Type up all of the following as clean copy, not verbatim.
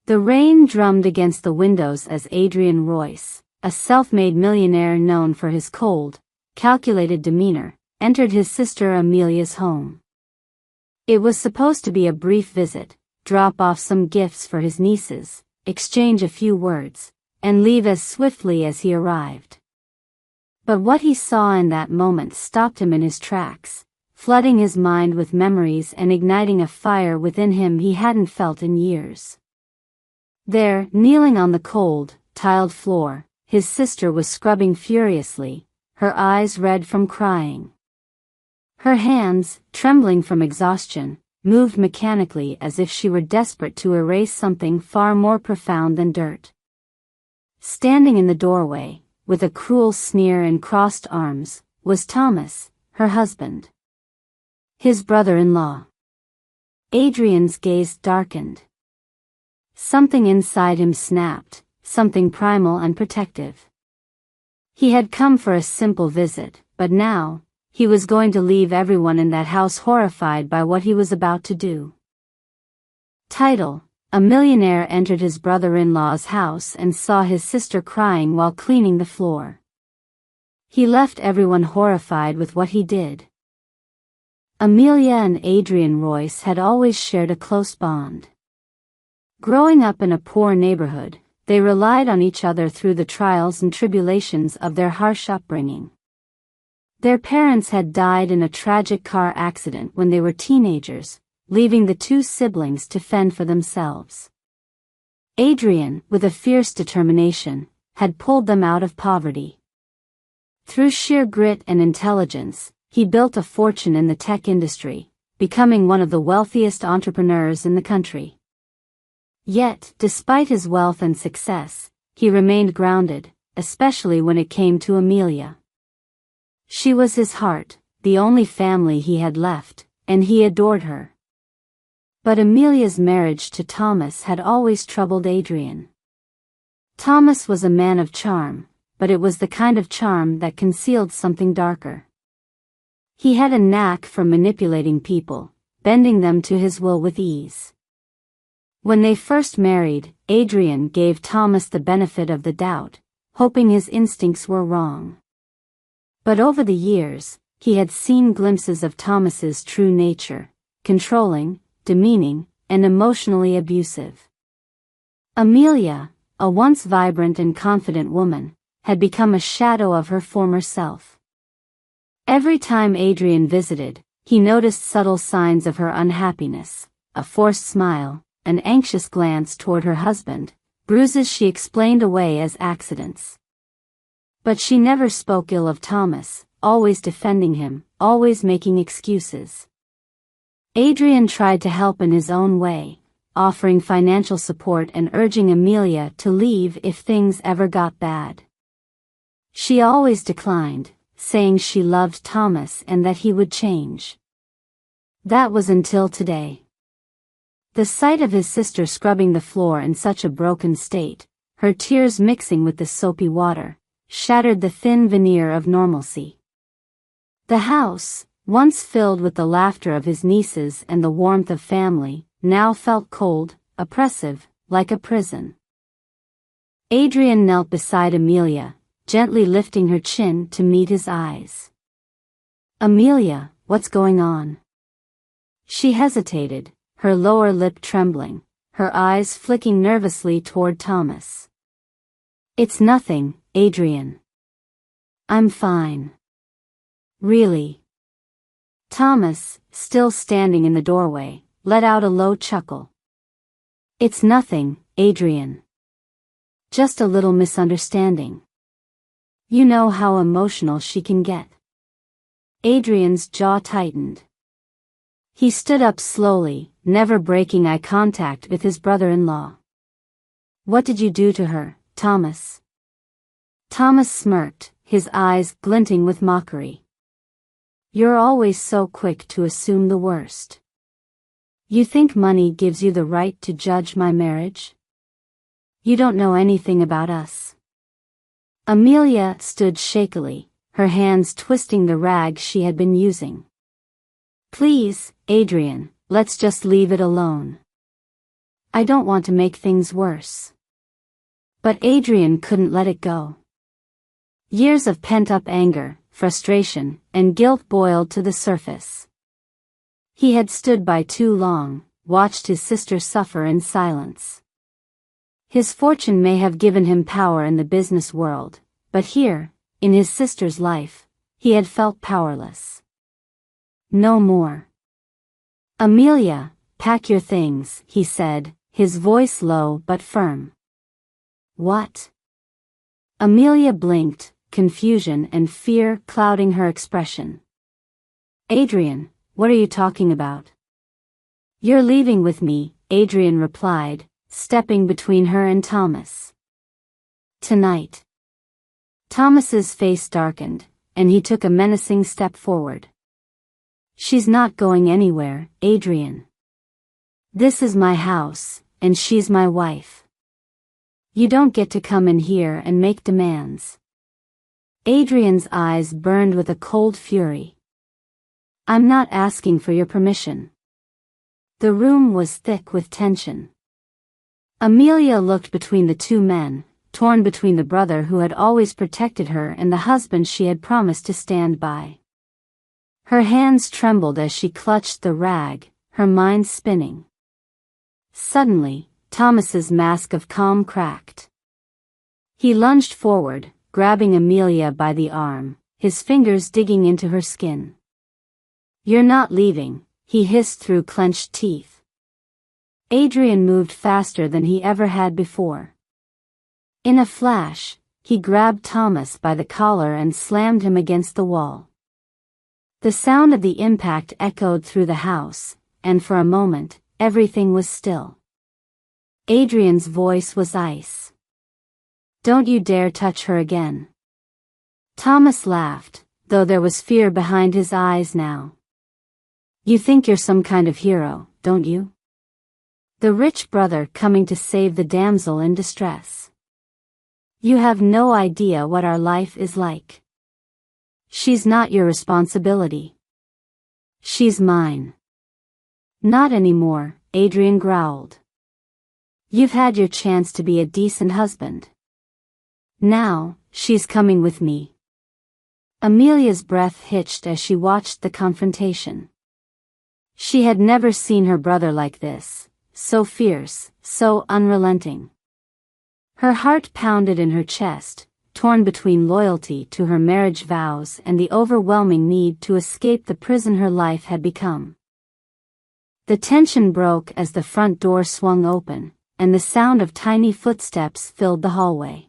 The rain drummed against the windows as Adrian Royce, a self-made millionaire known for his cold, calculated demeanor, entered his sister Amelia's home. It was supposed to be a brief visit, drop off some gifts for his nieces, exchange a few words, and leave as swiftly as he arrived. But what he saw in that moment stopped him in his tracks, flooding his mind with memories and igniting a fire within him he hadn't felt in years. There, kneeling on the cold, tiled floor, his sister was scrubbing furiously, her eyes red from crying. Her hands, trembling from exhaustion, moved mechanically as if she were desperate to erase something far more profound than dirt. Standing in the doorway, with a cruel sneer and crossed arms, was Thomas, her husband. His brother-in-law. Adrian's gaze darkened. Something inside him snapped, something primal and protective. He had come for a simple visit, but now, he was going to leave everyone in that house horrified by what he was about to do. Title: A millionaire entered his brother-in-law's house and saw his sister crying while cleaning the floor. He left everyone horrified with what he did. Amelia and Adrian Royce had always shared a close bond. Growing up in a poor neighborhood, they relied on each other through the trials and tribulations of their harsh upbringing. Their parents had died in a tragic car accident when they were teenagers, leaving the two siblings to fend for themselves. Adrian, with a fierce determination, had pulled them out of poverty. Through sheer grit and intelligence, he built a fortune in the tech industry, becoming one of the wealthiest entrepreneurs in the country. Yet, despite his wealth and success, he remained grounded, especially when it came to Amelia. She was his heart, the only family he had left, and he adored her. But Amelia's marriage to Thomas had always troubled Adrian. Thomas was a man of charm, but it was the kind of charm that concealed something darker. He had a knack for manipulating people, bending them to his will with ease. When they first married, Adrian gave Thomas the benefit of the doubt, hoping his instincts were wrong. But over the years, he had seen glimpses of Thomas's true nature, controlling, demeaning, and emotionally abusive. Amelia, a once vibrant and confident woman, had become a shadow of her former self. Every time Adrian visited, he noticed subtle signs of her unhappiness, a forced smile, an anxious glance toward her husband, bruises she explained away as accidents. But she never spoke ill of Thomas, always defending him, always making excuses. Adrian tried to help in his own way, offering financial support and urging Amelia to leave if things ever got bad. She always declined, saying she loved Thomas and that he would change. That was until today. The sight of his sister scrubbing the floor in such a broken state, her tears mixing with the soapy water, shattered the thin veneer of normalcy. The house, once filled with the laughter of his nieces and the warmth of family, now felt cold, oppressive, like a prison. Adrian knelt beside Amelia, gently lifting her chin to meet his eyes. "Amelia, what's going on?" She hesitated, her lower lip trembling, her eyes flicking nervously toward Thomas. "It's nothing, Adrian. I'm fine." "Really?" Thomas, still standing in the doorway, let out a low chuckle. "It's nothing, Adrian. Just a little misunderstanding. You know how emotional she can get." Adrian's jaw tightened. He stood up slowly, never breaking eye contact with his brother-in-law. "What did you do to her, Thomas?" Thomas smirked, his eyes glinting with mockery. "You're always so quick to assume the worst. You think money gives you the right to judge my marriage? You don't know anything about us." Amelia stood shakily, her hands twisting the rag she had been using. "Please, Adrian, let's just leave it alone." I don't want to make things worse. But Adrian couldn't let it go. Years of pent-up anger, frustration, and guilt boiled to the surface. He had stood by too long, watched his sister suffer in silence. His fortune may have given him power in the business world, but here, in his sister's life, he had felt powerless. No more. Amelia, pack your things, he said, his voice low but firm. What? Amelia blinked, confusion and fear clouding her expression. Adrian, what are you talking about? You're leaving with me, Adrian replied, stepping between her and Thomas. Tonight. Thomas's face darkened, and he took a menacing step forward. She's not going anywhere, Adrian. This is my house, and she's my wife. You don't get to come in here and make demands. Adrian's eyes burned with a cold fury. I'm not asking for your permission. The room was thick with tension. Amelia looked between the two men, torn between the brother who had always protected her and the husband she had promised to stand by. Her hands trembled as she clutched the rag, her mind spinning. Suddenly, Thomas's mask of calm cracked. He lunged forward, grabbing Amelia by the arm, his fingers digging into her skin. You're not leaving, he hissed through clenched teeth. Adrian moved faster than he ever had before. In a flash, he grabbed Thomas by the collar and slammed him against the wall. The sound of the impact echoed through the house, and for a moment, everything was still. Adrian's voice was ice. Don't you dare touch her again. Thomas laughed, though there was fear behind his eyes now. You think you're some kind of hero, don't you? The rich brother coming to save the damsel in distress. You have no idea what our life is like. She's not your responsibility. She's mine. Not anymore, Adrian growled. You've had your chance to be a decent husband. Now, she's coming with me. Amelia's breath hitched as she watched the confrontation. She had never seen her brother like this, so fierce, so unrelenting. Her heart pounded in her chest, torn between loyalty to her marriage vows and the overwhelming need to escape the prison her life had become. The tension broke as the front door swung open, and the sound of tiny footsteps filled the hallway.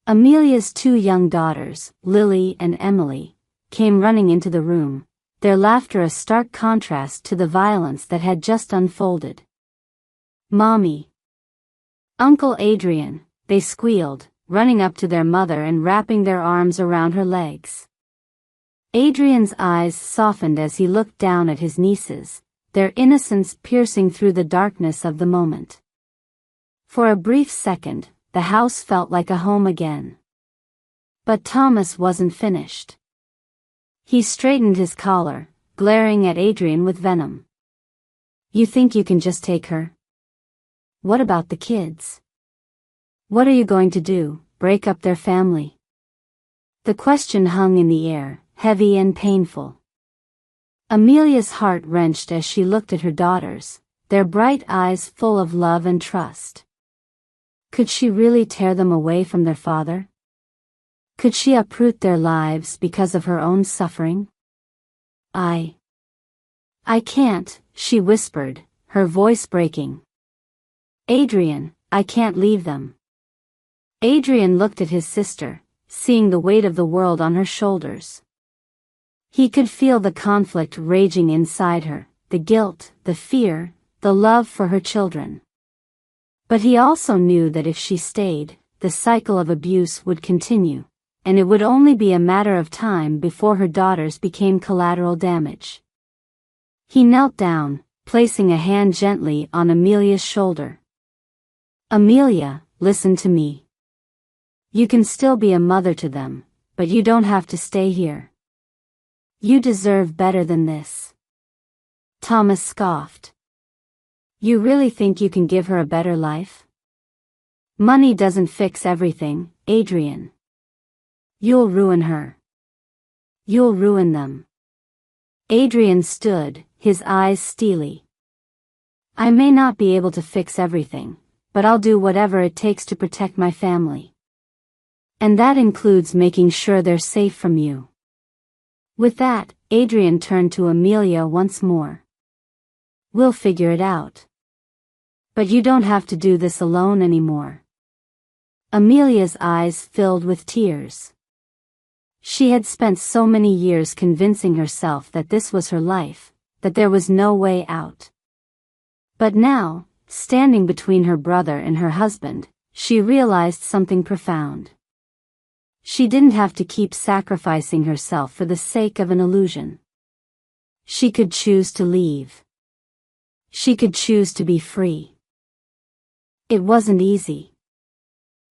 Amelia's two young daughters, Lily and Emily, came running into the room, their laughter a stark contrast to the violence that had just unfolded. Mommy! Uncle Adrian, they squealed, running up to their mother and wrapping their arms around her legs. Adrian's eyes softened as he looked down at his nieces, their innocence piercing through the darkness of the moment. For a brief second, the house felt like a home again. But Thomas wasn't finished. He straightened his collar, glaring at Adrian with venom. You think you can just take her? What about the kids? What are you going to do, break up their family? The question hung in the air, heavy and painful. Amelia's heart wrenched as she looked at her daughters, their bright eyes full of love and trust. Could she really tear them away from their father? Could she uproot their lives because of her own suffering? I can't, she whispered, her voice breaking. Adrian, I can't leave them. Adrian looked at his sister, seeing the weight of the world on her shoulders. He could feel the conflict raging inside her, the guilt, the fear, the love for her children. But he also knew that if she stayed, the cycle of abuse would continue, and it would only be a matter of time before her daughters became collateral damage. He knelt down, placing a hand gently on Amelia's shoulder. Amelia, listen to me. You can still be a mother to them, but you don't have to stay here. You deserve better than this. Thomas scoffed. You really think you can give her a better life? Money doesn't fix everything, Adrian. You'll ruin her. You'll ruin them. Adrian stood, his eyes steely. I may not be able to fix everything, but I'll do whatever it takes to protect my family. And that includes making sure they're safe from you. With that, Adrian turned to Amelia once more. We'll figure it out. But you don't have to do this alone anymore. Amelia's eyes filled with tears. She had spent so many years convincing herself that this was her life, that there was no way out. But now, standing between her brother and her husband, she realized something profound. She didn't have to keep sacrificing herself for the sake of an illusion. She could choose to leave. She could choose to be free. It wasn't easy.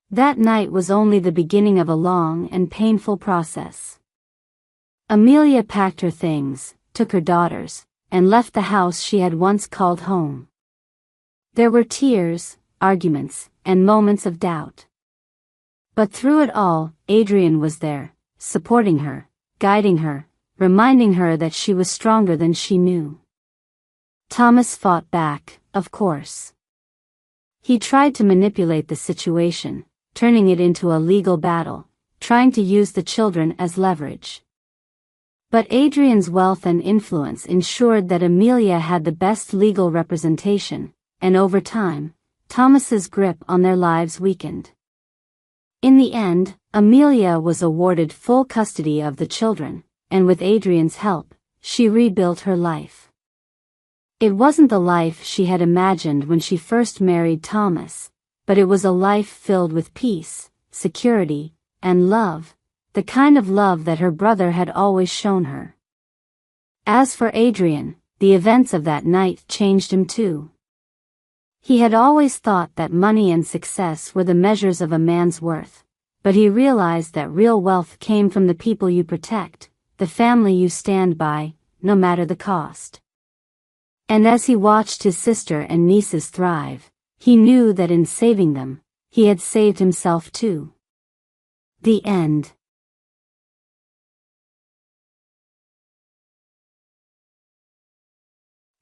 That night was only the beginning of a long and painful process. Amelia packed her things, took her daughters, and left the house she had once called home. There were tears, arguments, and moments of doubt. But through it all, Adrian was there, supporting her, guiding her, reminding her that she was stronger than she knew. Thomas fought back, of course. He tried to manipulate the situation, turning it into a legal battle, trying to use the children as leverage. But Adrian's wealth and influence ensured that Amelia had the best legal representation, and over time, Thomas's grip on their lives weakened. In the end, Amelia was awarded full custody of the children, and with Adrian's help, she rebuilt her life. It wasn't the life she had imagined when she first married Thomas, but it was a life filled with peace, security, and love, the kind of love that her brother had always shown her. As for Adrian, the events of that night changed him too. He had always thought that money and success were the measures of a man's worth, but he realized that real wealth came from the people you protect, the family you stand by, no matter the cost. And as he watched his sister and nieces thrive, he knew that in saving them, he had saved himself too. The end.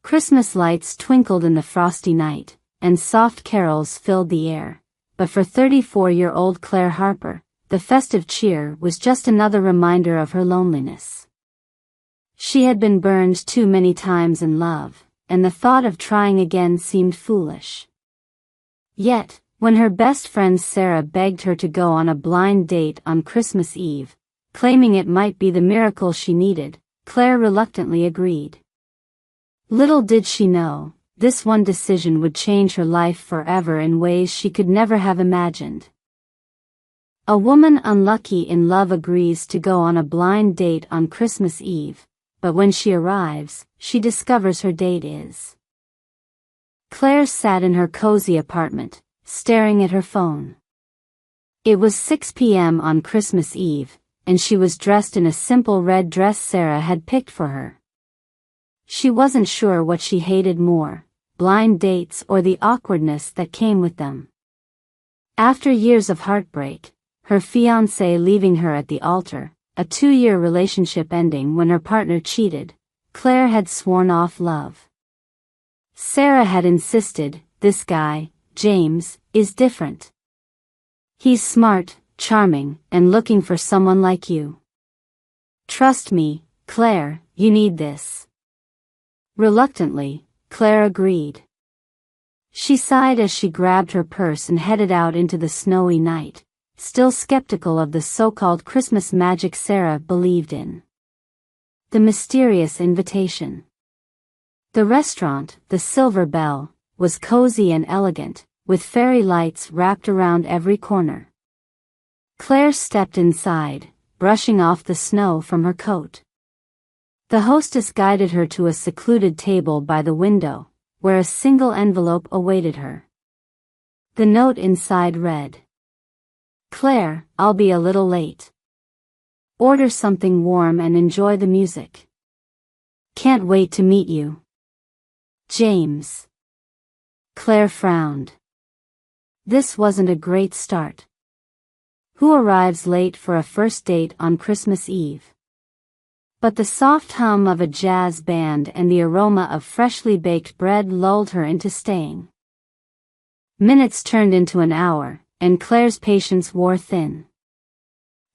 Christmas lights twinkled in the frosty night, and soft carols filled the air, but for 34-year-old Claire Harper, the festive cheer was just another reminder of her loneliness. She had been burned too many times in love, and the thought of trying again seemed foolish. Yet, when her best friend Sarah begged her to go on a blind date on Christmas Eve, claiming it might be the miracle she needed, Claire reluctantly agreed. Little did she know, this one decision would change her life forever in ways she could never have imagined. A woman unlucky in love agrees to go on a blind date on Christmas Eve, but when she arrives, she discovers her date is. Claire sat in her cozy apartment, staring at her phone. It was 6 p.m. on Christmas Eve, and she was dressed in a simple red dress Sarah had picked for her. She wasn't sure what she hated more, blind dates or the awkwardness that came with them. After years of heartbreak, her fiancé leaving her at the altar, a 2-year relationship ending when her partner cheated, Claire had sworn off love. Sarah had insisted, this guy, James, is different. He's smart, charming, and looking for someone like you. Trust me, Claire, you need this. Reluctantly, Claire agreed. She sighed as she grabbed her purse and headed out into the snowy night, still skeptical of the so-called Christmas magic Sarah believed in. The mysterious invitation. The restaurant, the Silver Bell, was cozy and elegant, with fairy lights wrapped around every corner. Claire stepped inside, brushing off the snow from her coat. The hostess guided her to a secluded table by the window, where a single envelope awaited her. The note inside read, Claire, I'll be a little late. Order something warm and enjoy the music. Can't wait to meet you. James. Claire frowned. This wasn't a great start. Who arrives late for a first date on Christmas Eve? But the soft hum of a jazz band and the aroma of freshly baked bread lulled her into staying. Minutes turned into an hour, and Claire's patience wore thin.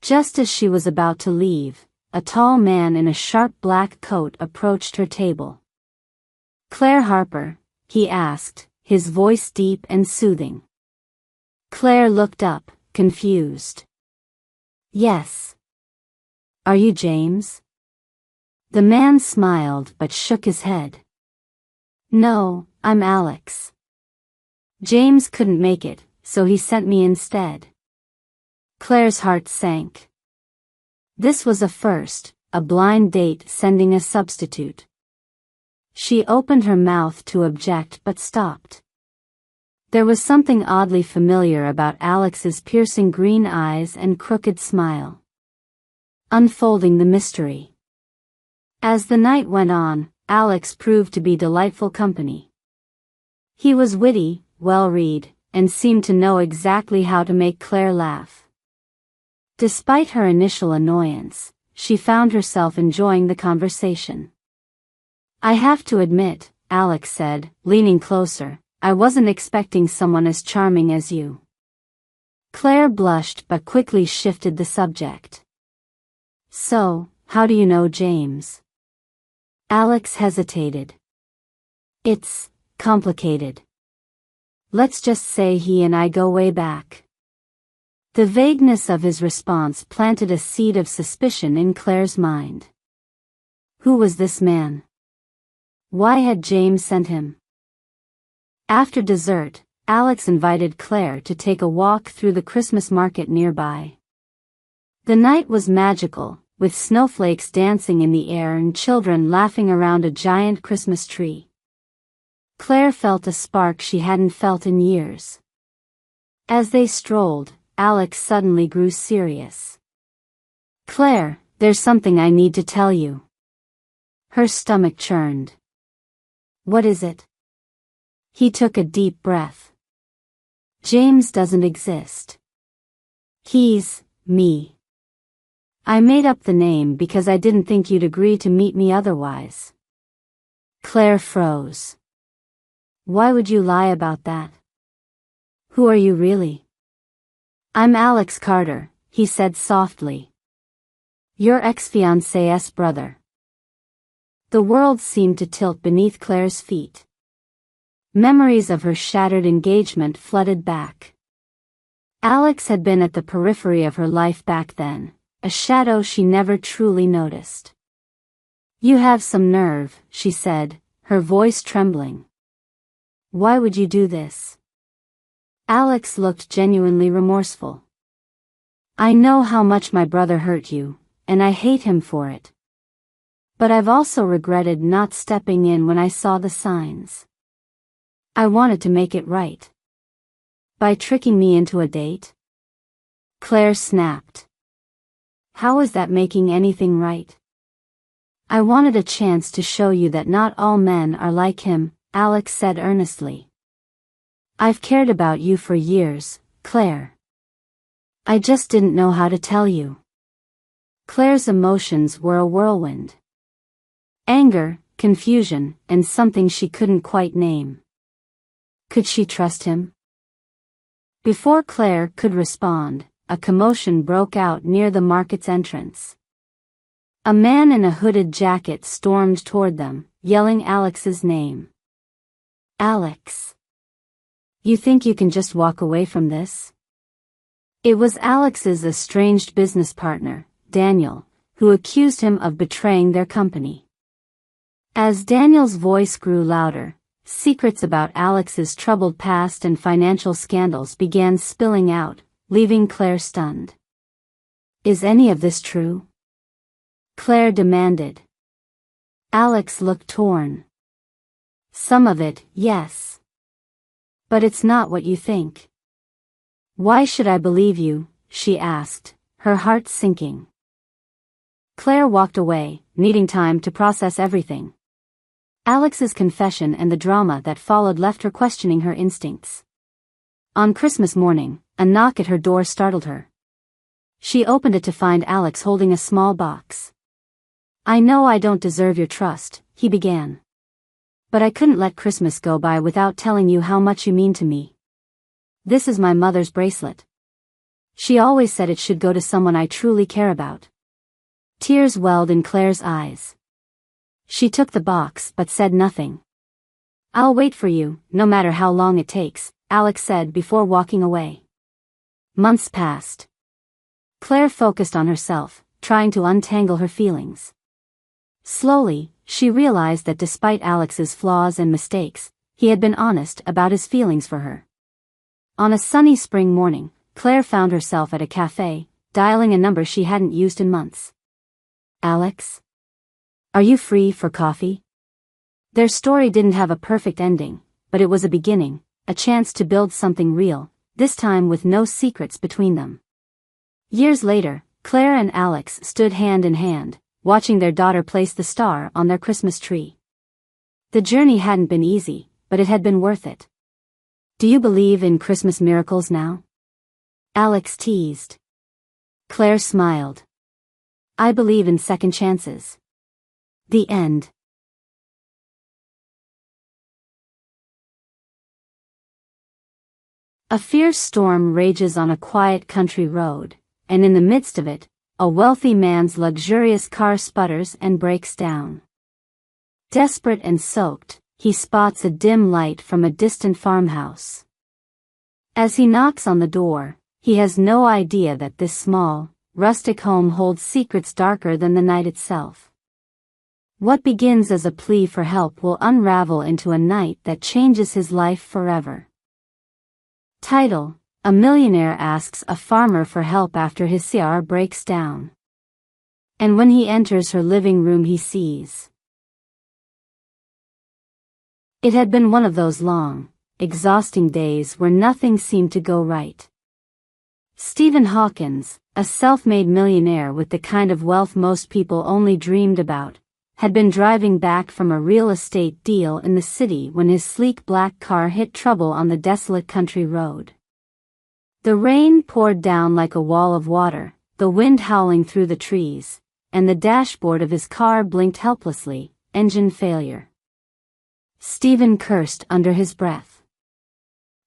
Just as she was about to leave, a tall man in a sharp black coat approached her table. "Claire Harper?" he asked, his voice deep and soothing. Claire looked up, confused. "Yes. Are you James?" The man smiled but shook his head. "No, I'm Alex. James couldn't make it, so he sent me instead." Claire's heart sank. This was a first, a blind date sending a substitute. She opened her mouth to object but stopped. There was something oddly familiar about Alex's piercing green eyes and crooked smile. Unfolding the mystery. As the night went on, Alex proved to be delightful company. He was witty, well-read, and seemed to know exactly how to make Claire laugh. Despite her initial annoyance, she found herself enjoying the conversation. "I have to admit," Alex said, leaning closer, "I wasn't expecting someone as charming as you." Claire blushed but quickly shifted the subject. "So, how do you know James?" Alex hesitated. "It's complicated. Let's just say he and I go way back." The vagueness of his response planted a seed of suspicion in Claire's mind. Who was this man? Why had James sent him? After dessert, Alex invited Claire to take a walk through the Christmas market nearby. The night was magical, with snowflakes dancing in the air and children laughing around a giant Christmas tree. Claire felt a spark she hadn't felt in years. As they strolled, Alex suddenly grew serious. "Claire, there's something I need to tell you." Her stomach churned. "What is it?" He took a deep breath. "James doesn't exist. He's me. I made up the name because I didn't think you'd agree to meet me otherwise." Claire froze. "Why would you lie about that? Who are you really?" "I'm Alex Carter," he said softly. "Your ex-fiancé's brother." The world seemed to tilt beneath Claire's feet. Memories of her shattered engagement flooded back. Alex had been at the periphery of her life back then, a shadow she never truly noticed. "You have some nerve," she said, her voice trembling. "Why would you do this?" Alex looked genuinely remorseful. "I know how much my brother hurt you, and I hate him for it. But I've also regretted not stepping in when I saw the signs. I wanted to make it right. By tricking me into a date?" Claire snapped. "How is that making anything right?" "I wanted a chance to show you that not all men are like him," Alex said earnestly. "I've cared about you for years, Claire. I just didn't know how to tell you." Claire's emotions were a whirlwind. Anger, confusion, and something she couldn't quite name. Could she trust him? Before Claire could respond, a commotion broke out near the market's entrance. A man in a hooded jacket stormed toward them, yelling Alex's name. "Alex! You think you can just walk away from this?" It was Alex's estranged business partner, Daniel, who accused him of betraying their company. As Daniel's voice grew louder, secrets about Alex's troubled past and financial scandals began spilling out, leaving Claire stunned. "Is any of this true?" Claire demanded. Alex looked torn. "Some of it, yes. But it's not what you think." "Why should I believe you?" she asked, her heart sinking. Claire walked away, needing time to process everything. Alex's confession and the drama that followed left her questioning her instincts. On Christmas morning, a knock at her door startled her. She opened it to find Alex holding a small box. "I know I don't deserve your trust," he began. "But I couldn't let Christmas go by without telling you how much you mean to me. This is my mother's bracelet. She always said it should go to someone I truly care about." Tears welled in Claire's eyes. She took the box but said nothing. "I'll wait for you, no matter how long it takes," Alex said before walking away. Months passed. Claire focused on herself, trying to untangle her feelings. Slowly, she realized that despite Alex's flaws and mistakes, he had been honest about his feelings for her. On a sunny spring morning, Claire found herself at a cafe, dialing a number she hadn't used in months. "Alex? Are you free for coffee?" Their story didn't have a perfect ending, but it was a beginning, a chance to build something real, this time with no secrets between them. Years later, Claire and Alex stood hand in hand, watching their daughter place the star on their Christmas tree. The journey hadn't been easy, but it had been worth it. "Do you believe in Christmas miracles now?" Alex teased. Claire smiled. "I believe in second chances." The end. A fierce storm rages on a quiet country road, and in the midst of it, a wealthy man's luxurious car sputters and breaks down. Desperate and soaked, he spots a dim light from a distant farmhouse. As he knocks on the door, he has no idea that this small, rustic home holds secrets darker than the night itself. What begins as a plea for help will unravel into a night that changes his life forever. Title: A millionaire asks a farmer for help after his car breaks down. And when he enters her living room he sees. It had been one of those long, exhausting days where nothing seemed to go right. Stephen Hawkins, a self-made millionaire with the kind of wealth most people only dreamed about, had been driving back from a real estate deal in the city when his sleek black car hit trouble on the desolate country road. The rain poured down like a wall of water, the wind howling through the trees, and the dashboard of his car blinked helplessly, engine failure. Stephen cursed under his breath.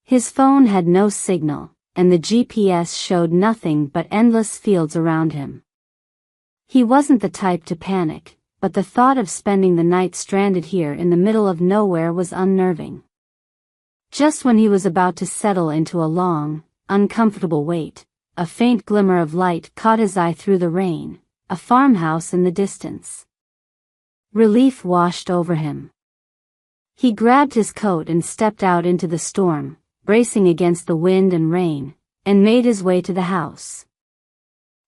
His phone had no signal, and the GPS showed nothing but endless fields around him. He wasn't the type to panic, but the thought of spending the night stranded here in the middle of nowhere was unnerving. Just when he was about to settle into a long, uncomfortable wait, a faint glimmer of light caught his eye through the rain, a farmhouse in the distance. Relief washed over him. He grabbed his coat and stepped out into the storm, bracing against the wind and rain, and made his way to the house.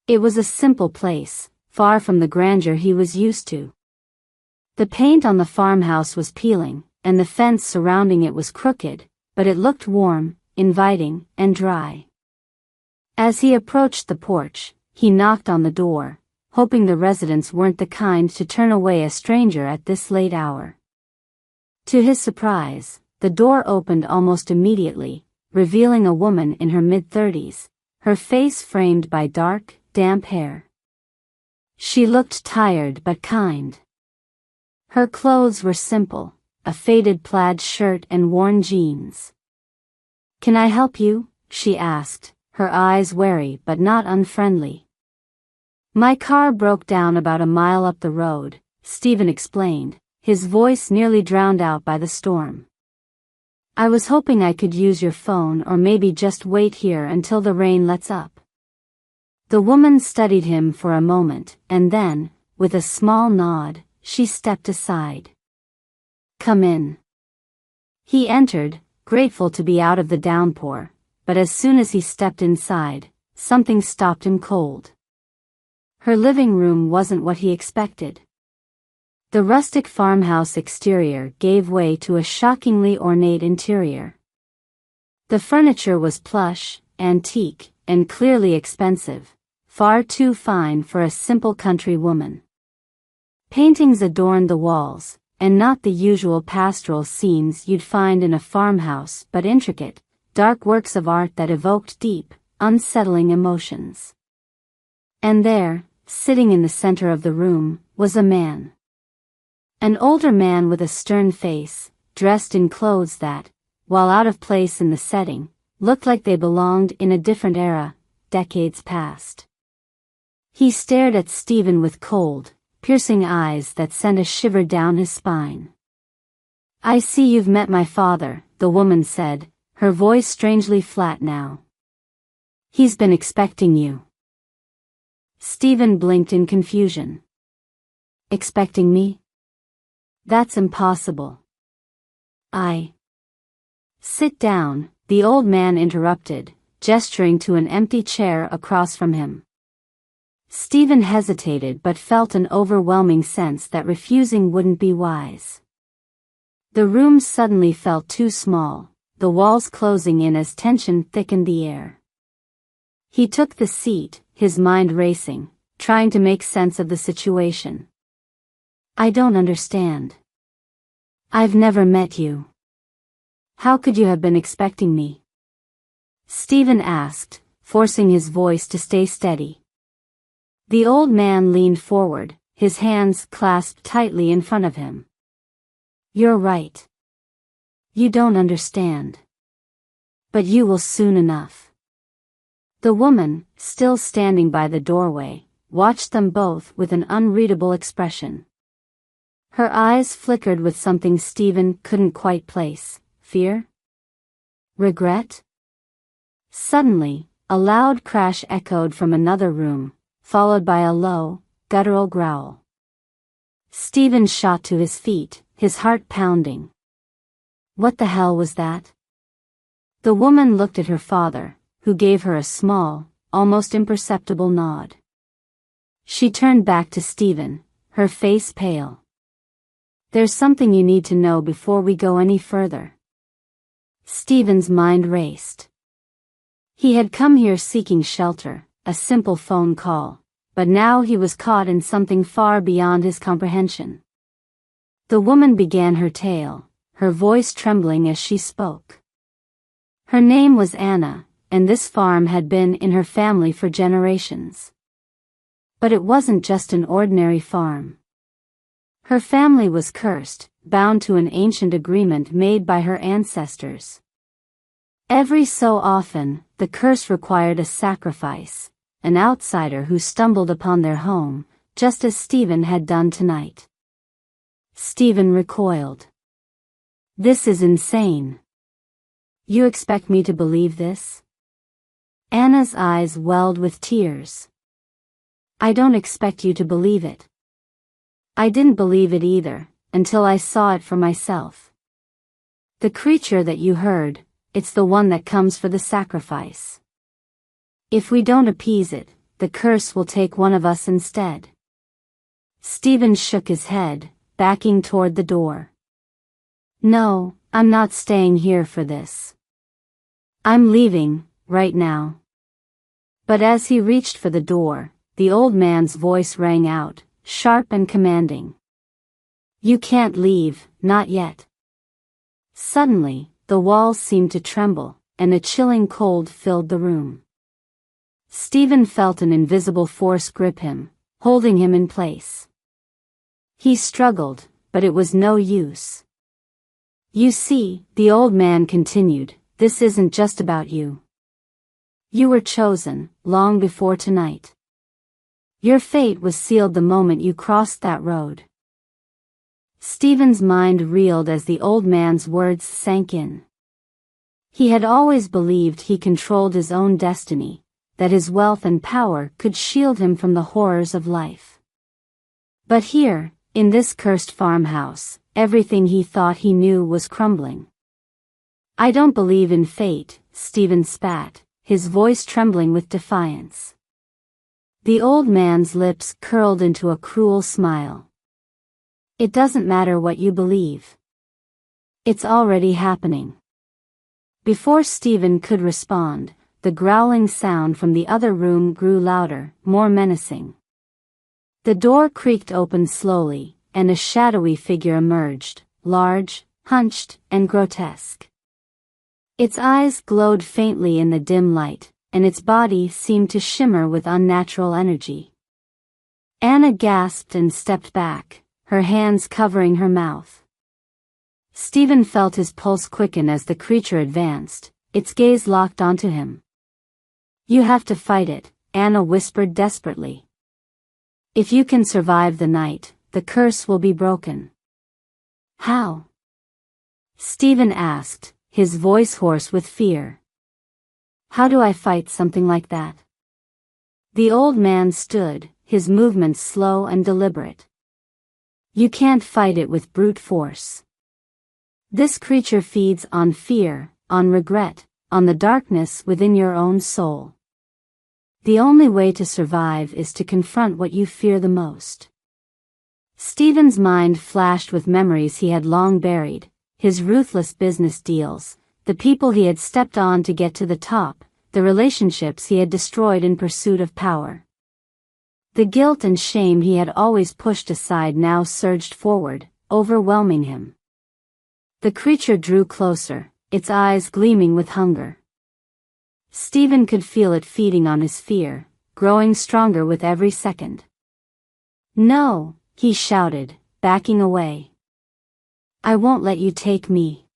It was a simple place, far from the grandeur he was used to. The paint on the farmhouse was peeling, and the fence surrounding it was crooked, but it looked warm, inviting, and dry. As he approached the porch, he knocked on the door, hoping the residents weren't the kind to turn away a stranger at this late hour. To his surprise, the door opened almost immediately, revealing a woman in her mid-30s, her face framed by dark, damp hair. She looked tired but kind. Her clothes were simple, a faded plaid shirt and worn jeans. "Can I help you?" she asked, her eyes wary but not unfriendly. "My car broke down about a mile up the road," Stephen explained, his voice nearly drowned out by the storm. "I was hoping I could use your phone or maybe just wait here until the rain lets up." The woman studied him for a moment, and then, with a small nod, she stepped aside. "Come in." He entered, grateful to be out of the downpour, but as soon as he stepped inside, something stopped him cold. Her living room wasn't what he expected. The rustic farmhouse exterior gave way to a shockingly ornate interior. The furniture was plush, antique, and clearly expensive, far too fine for a simple country woman. Paintings adorned the walls, and not the usual pastoral scenes you'd find in a farmhouse, but intricate, dark works of art that evoked deep, unsettling emotions. And there, sitting in the center of the room, was a man. An older man with a stern face, dressed in clothes that, while out of place in the setting, looked like they belonged in a different era, decades past. He stared at Stephen with cold, piercing eyes that sent a shiver down his spine. "I see you've met my father," the woman said, her voice strangely flat now. "He's been expecting you." Stephen blinked in confusion. "Expecting me? That's impossible." "Sit down," the old man interrupted, gesturing to an empty chair across from him. Stephen hesitated but felt an overwhelming sense that refusing wouldn't be wise. The room suddenly felt too small, the walls closing in as tension thickened the air. He took the seat, his mind racing, trying to make sense of the situation. "I don't understand. I've never met you. How could you have been expecting me?" Stephen asked, forcing his voice to stay steady. The old man leaned forward, his hands clasped tightly in front of him. "You're right. You don't understand. But you will soon enough." The woman, still standing by the doorway, watched them both with an unreadable expression. Her eyes flickered with something Stephen couldn't quite place. Fear? Regret? Suddenly, a loud crash echoed from another room, followed by a low, guttural growl. Stephen shot to his feet, his heart pounding. What the hell was that? The woman looked at her father, who gave her a small, almost imperceptible nod. She turned back to Stephen, her face pale. "There's something you need to know before we go any further." Stephen's mind raced. He had come here seeking shelter, a simple phone call, but now he was caught in something far beyond his comprehension. The woman began her tale, her voice trembling as she spoke. Her name was Anna, and this farm had been in her family for generations. But it wasn't just an ordinary farm. Her family was cursed, bound to an ancient agreement made by her ancestors. Every so often, the curse required a sacrifice, an outsider who stumbled upon their home, just as Stephen had done tonight. Stephen recoiled. "This is insane. You expect me to believe this?" Anna's eyes welled with tears. "I don't expect you to believe it. I didn't believe it either, until I saw it for myself. The creature that you heard, it's the one that comes for the sacrifice. If we don't appease it, the curse will take one of us instead." Stephen shook his head, backing toward the door. "No, I'm not staying here for this. I'm leaving, right now." But as he reached for the door, the old man's voice rang out, sharp and commanding. "You can't leave, not yet." Suddenly, the walls seemed to tremble, and a chilling cold filled the room. Stephen felt an invisible force grip him, holding him in place. He struggled, but it was no use. "You see," the old man continued, "this isn't just about you. You were chosen, long before tonight. Your fate was sealed the moment you crossed that road." Stephen's mind reeled as the old man's words sank in. He had always believed he controlled his own destiny, that his wealth and power could shield him from the horrors of life. But here, in this cursed farmhouse, everything he thought he knew was crumbling. "I don't believe in fate," Stephen spat, his voice trembling with defiance. The old man's lips curled into a cruel smile. "It doesn't matter what you believe. It's already happening." Before Stephen could respond, the growling sound from the other room grew louder, more menacing. The door creaked open slowly, and a shadowy figure emerged, large, hunched, and grotesque. Its eyes glowed faintly in the dim light, and its body seemed to shimmer with unnatural energy. Anna gasped and stepped back, her hands covering her mouth. Stephen felt his pulse quicken as the creature advanced, its gaze locked onto him. "You have to fight it," Anna whispered desperately. "If you can survive the night, the curse will be broken." "How?" Stephen asked, his voice hoarse with fear. "How do I fight something like that?" The old man stood, his movements slow and deliberate. "You can't fight it with brute force. This creature feeds on fear, on regret, on the darkness within your own soul. The only way to survive is to confront what you fear the most." Stephen's mind flashed with memories he had long buried, his ruthless business deals, the people he had stepped on to get to the top, the relationships he had destroyed in pursuit of power. The guilt and shame he had always pushed aside now surged forward, overwhelming him. The creature drew closer, its eyes gleaming with hunger. Stephen could feel it feeding on his fear, growing stronger with every second. "No," he shouted, backing away. "I won't let you take me."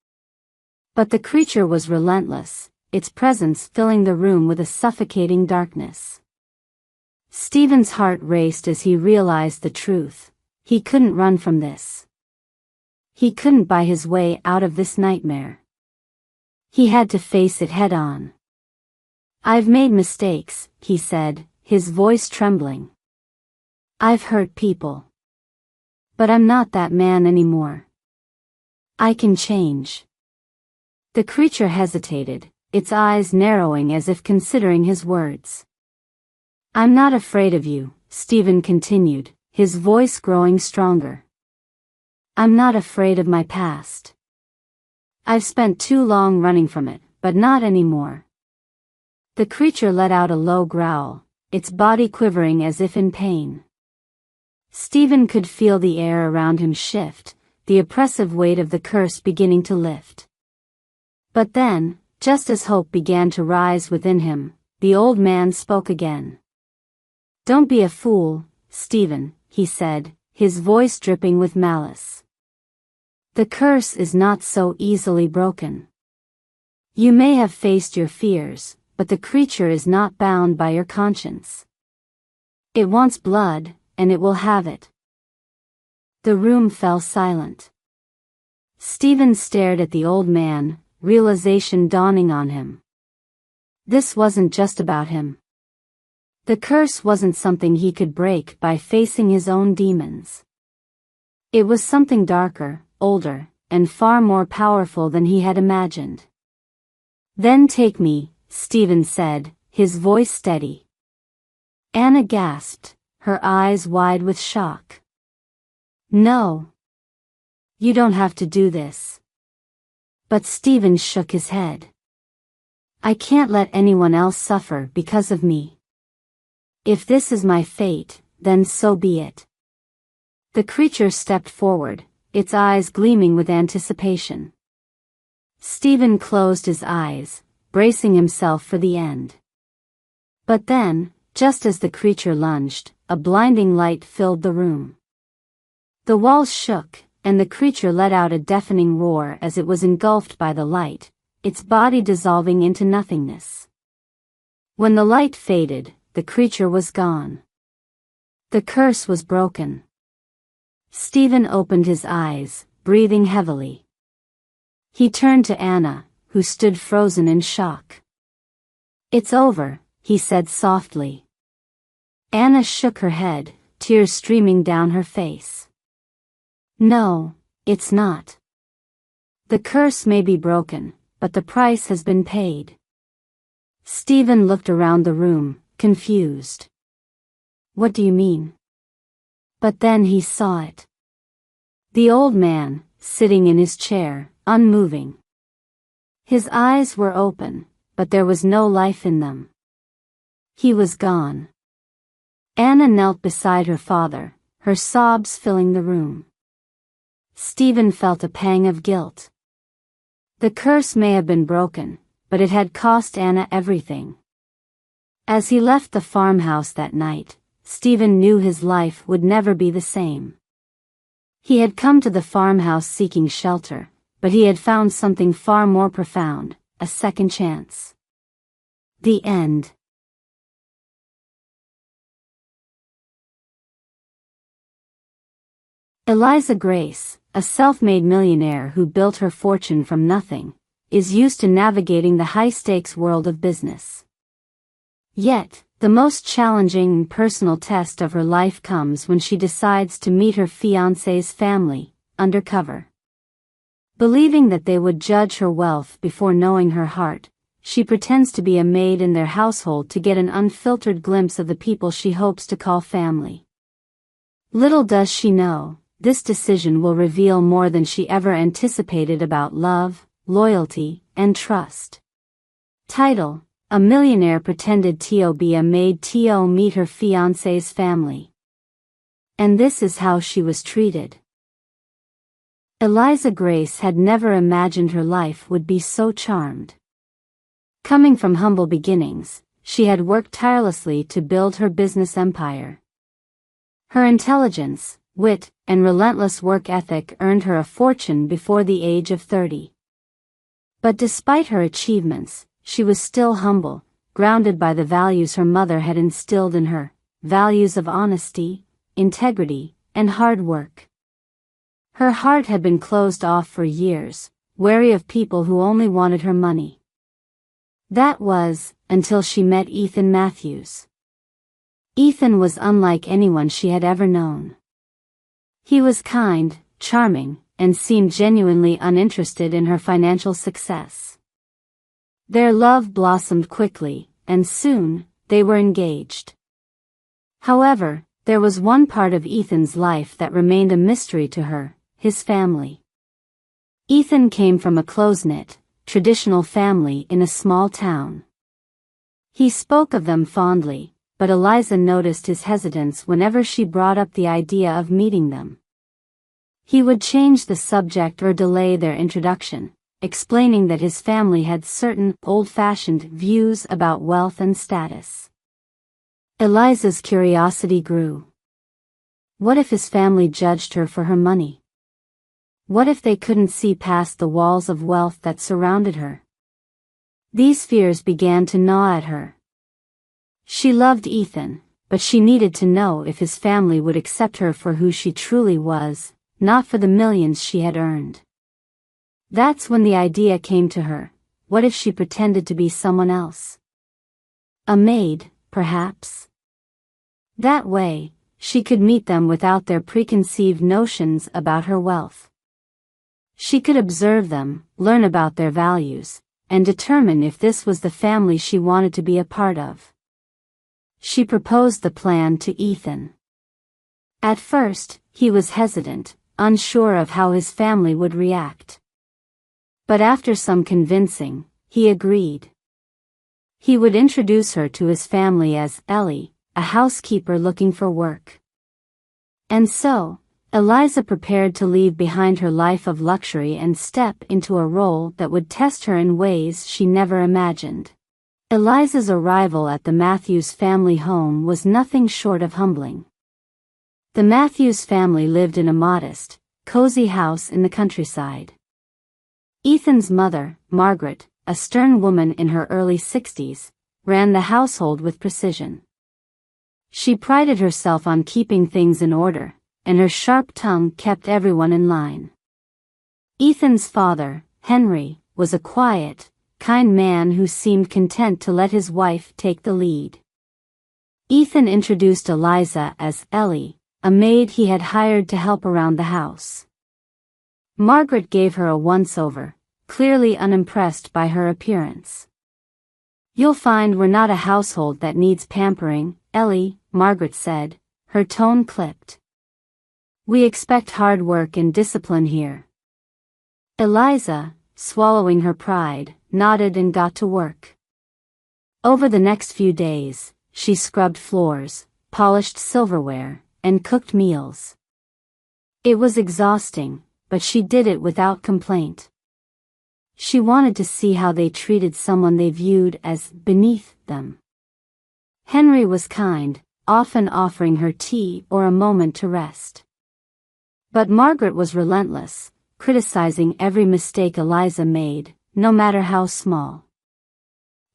But the creature was relentless, its presence filling the room with a suffocating darkness. Stephen's heart raced as he realized the truth. He couldn't run from this. He couldn't buy his way out of this nightmare. He had to face it head on. "I've made mistakes," he said, his voice trembling. "I've hurt people. But I'm not that man anymore. I can change." The creature hesitated, its eyes narrowing as if considering his words. "I'm not afraid of you," Stephen continued, his voice growing stronger. "I'm not afraid of my past. I've spent too long running from it, but not anymore." The creature let out a low growl, its body quivering as if in pain. Stephen could feel the air around him shift, the oppressive weight of the curse beginning to lift. But then, just as hope began to rise within him, the old man spoke again. "Don't be a fool, Stephen," he said, his voice dripping with malice. "The curse is not so easily broken. You may have faced your fears, but the creature is not bound by your conscience. It wants blood, and it will have it." The room fell silent. Stephen stared at the old man, realization dawning on him. This wasn't just about him. The curse wasn't something he could break by facing his own demons. It was something darker, older, and far more powerful than he had imagined. "Then take me," Stephen said, his voice steady. Anna gasped, her eyes wide with shock. "No. You don't have to do this." But Stephen shook his head. "I can't let anyone else suffer because of me. If this is my fate, then so be it." The creature stepped forward, its eyes gleaming with anticipation. Stephen closed his eyes, bracing himself for the end. But then, just as the creature lunged, a blinding light filled the room. The walls shook, and the creature let out a deafening roar as it was engulfed by the light, its body dissolving into nothingness. When the light faded, the creature was gone. The curse was broken. Stephen opened his eyes, breathing heavily. He turned to Anna, who stood frozen in shock. "It's over," he said softly. Anna shook her head, tears streaming down her face. "No, it's not. The curse may be broken, but the price has been paid." Stephen looked around the room, confused. "What do you mean?" But then he saw it. The old man, sitting in his chair, unmoving. His eyes were open, but there was no life in them. He was gone. Anna knelt beside her father, her sobs filling the room. Stephen felt a pang of guilt. The curse may have been broken, but it had cost Anna everything. As he left the farmhouse that night, Stephen knew his life would never be the same. He had come to the farmhouse seeking shelter, but he had found something far more profound, a second chance. The end. Eliza Grace, a self-made millionaire who built her fortune from nothing, is used to navigating the high-stakes world of business. Yet, the most challenging and personal test of her life comes when she decides to meet her fiancé's family, undercover. Believing that they would judge her wealth before knowing her heart, she pretends to be a maid in their household to get an unfiltered glimpse of the people she hopes to call family. Little does she know, this decision will reveal more than she ever anticipated about love, loyalty, and trust. Title: A millionaire pretended to be a maid to meet her fiancé's family. And this is how she was treated. Eliza Grace had never imagined her life would be so charmed. Coming from humble beginnings, she had worked tirelessly to build her business empire. Her intelligence, wit, and relentless work ethic earned her a fortune before the age of 30. But despite her achievements, she was still humble, grounded by the values her mother had instilled in her, values of honesty, integrity, and hard work. Her heart had been closed off for years, wary of people who only wanted her money. That was, until she met Ethan Matthews. Ethan was unlike anyone she had ever known. He was kind, charming, and seemed genuinely uninterested in her financial success. Their love blossomed quickly, and soon, they were engaged. However, there was one part of Ethan's life that remained a mystery to her: his family. Ethan came from a close-knit, traditional family in a small town. He spoke of them fondly, but Eliza noticed his hesitance whenever she brought up the idea of meeting them. He would change the subject or delay their introduction, explaining that his family had certain old-fashioned views about wealth and status. Eliza's curiosity grew. What if his family judged her for her money? What if they couldn't see past the walls of wealth that surrounded her? These fears began to gnaw at her. She loved Ethan, but she needed to know if his family would accept her for who she truly was, not for the millions she had earned. That's when the idea came to her: what if she pretended to be someone else? A maid, perhaps? That way, she could meet them without their preconceived notions about her wealth. She could observe them, learn about their values, and determine if this was the family she wanted to be a part of. She proposed the plan to Ethan. At first, he was hesitant, unsure of how his family would react. But after some convincing, he agreed. He would introduce her to his family as Ellie, a housekeeper looking for work. And so, Eliza prepared to leave behind her life of luxury and step into a role that would test her in ways she never imagined. Eliza's arrival at the Matthews family home was nothing short of humbling. The Matthews family lived in a modest, cozy house in the countryside. Ethan's mother, Margaret, a stern woman in her early 60s, ran the household with precision. She prided herself on keeping things in order, and her sharp tongue kept everyone in line. Ethan's father, Henry, was a quiet, kind man who seemed content to let his wife take the lead. Ethan introduced Eliza as Ellie, a maid he had hired to help around the house. Margaret gave her a once-over, clearly unimpressed by her appearance. "You'll find we're not a household that needs pampering, Ellie," Margaret said, her tone clipped. "We expect hard work and discipline here." Eliza, swallowing her pride, nodded and got to work. Over the next few days, she scrubbed floors, polished silverware, and cooked meals. It was exhausting, but she did it without complaint. She wanted to see how they treated someone they viewed as beneath them. Henry was kind, often offering her tea or a moment to rest. But Margaret was relentless, criticizing every mistake Eliza made, no matter how small.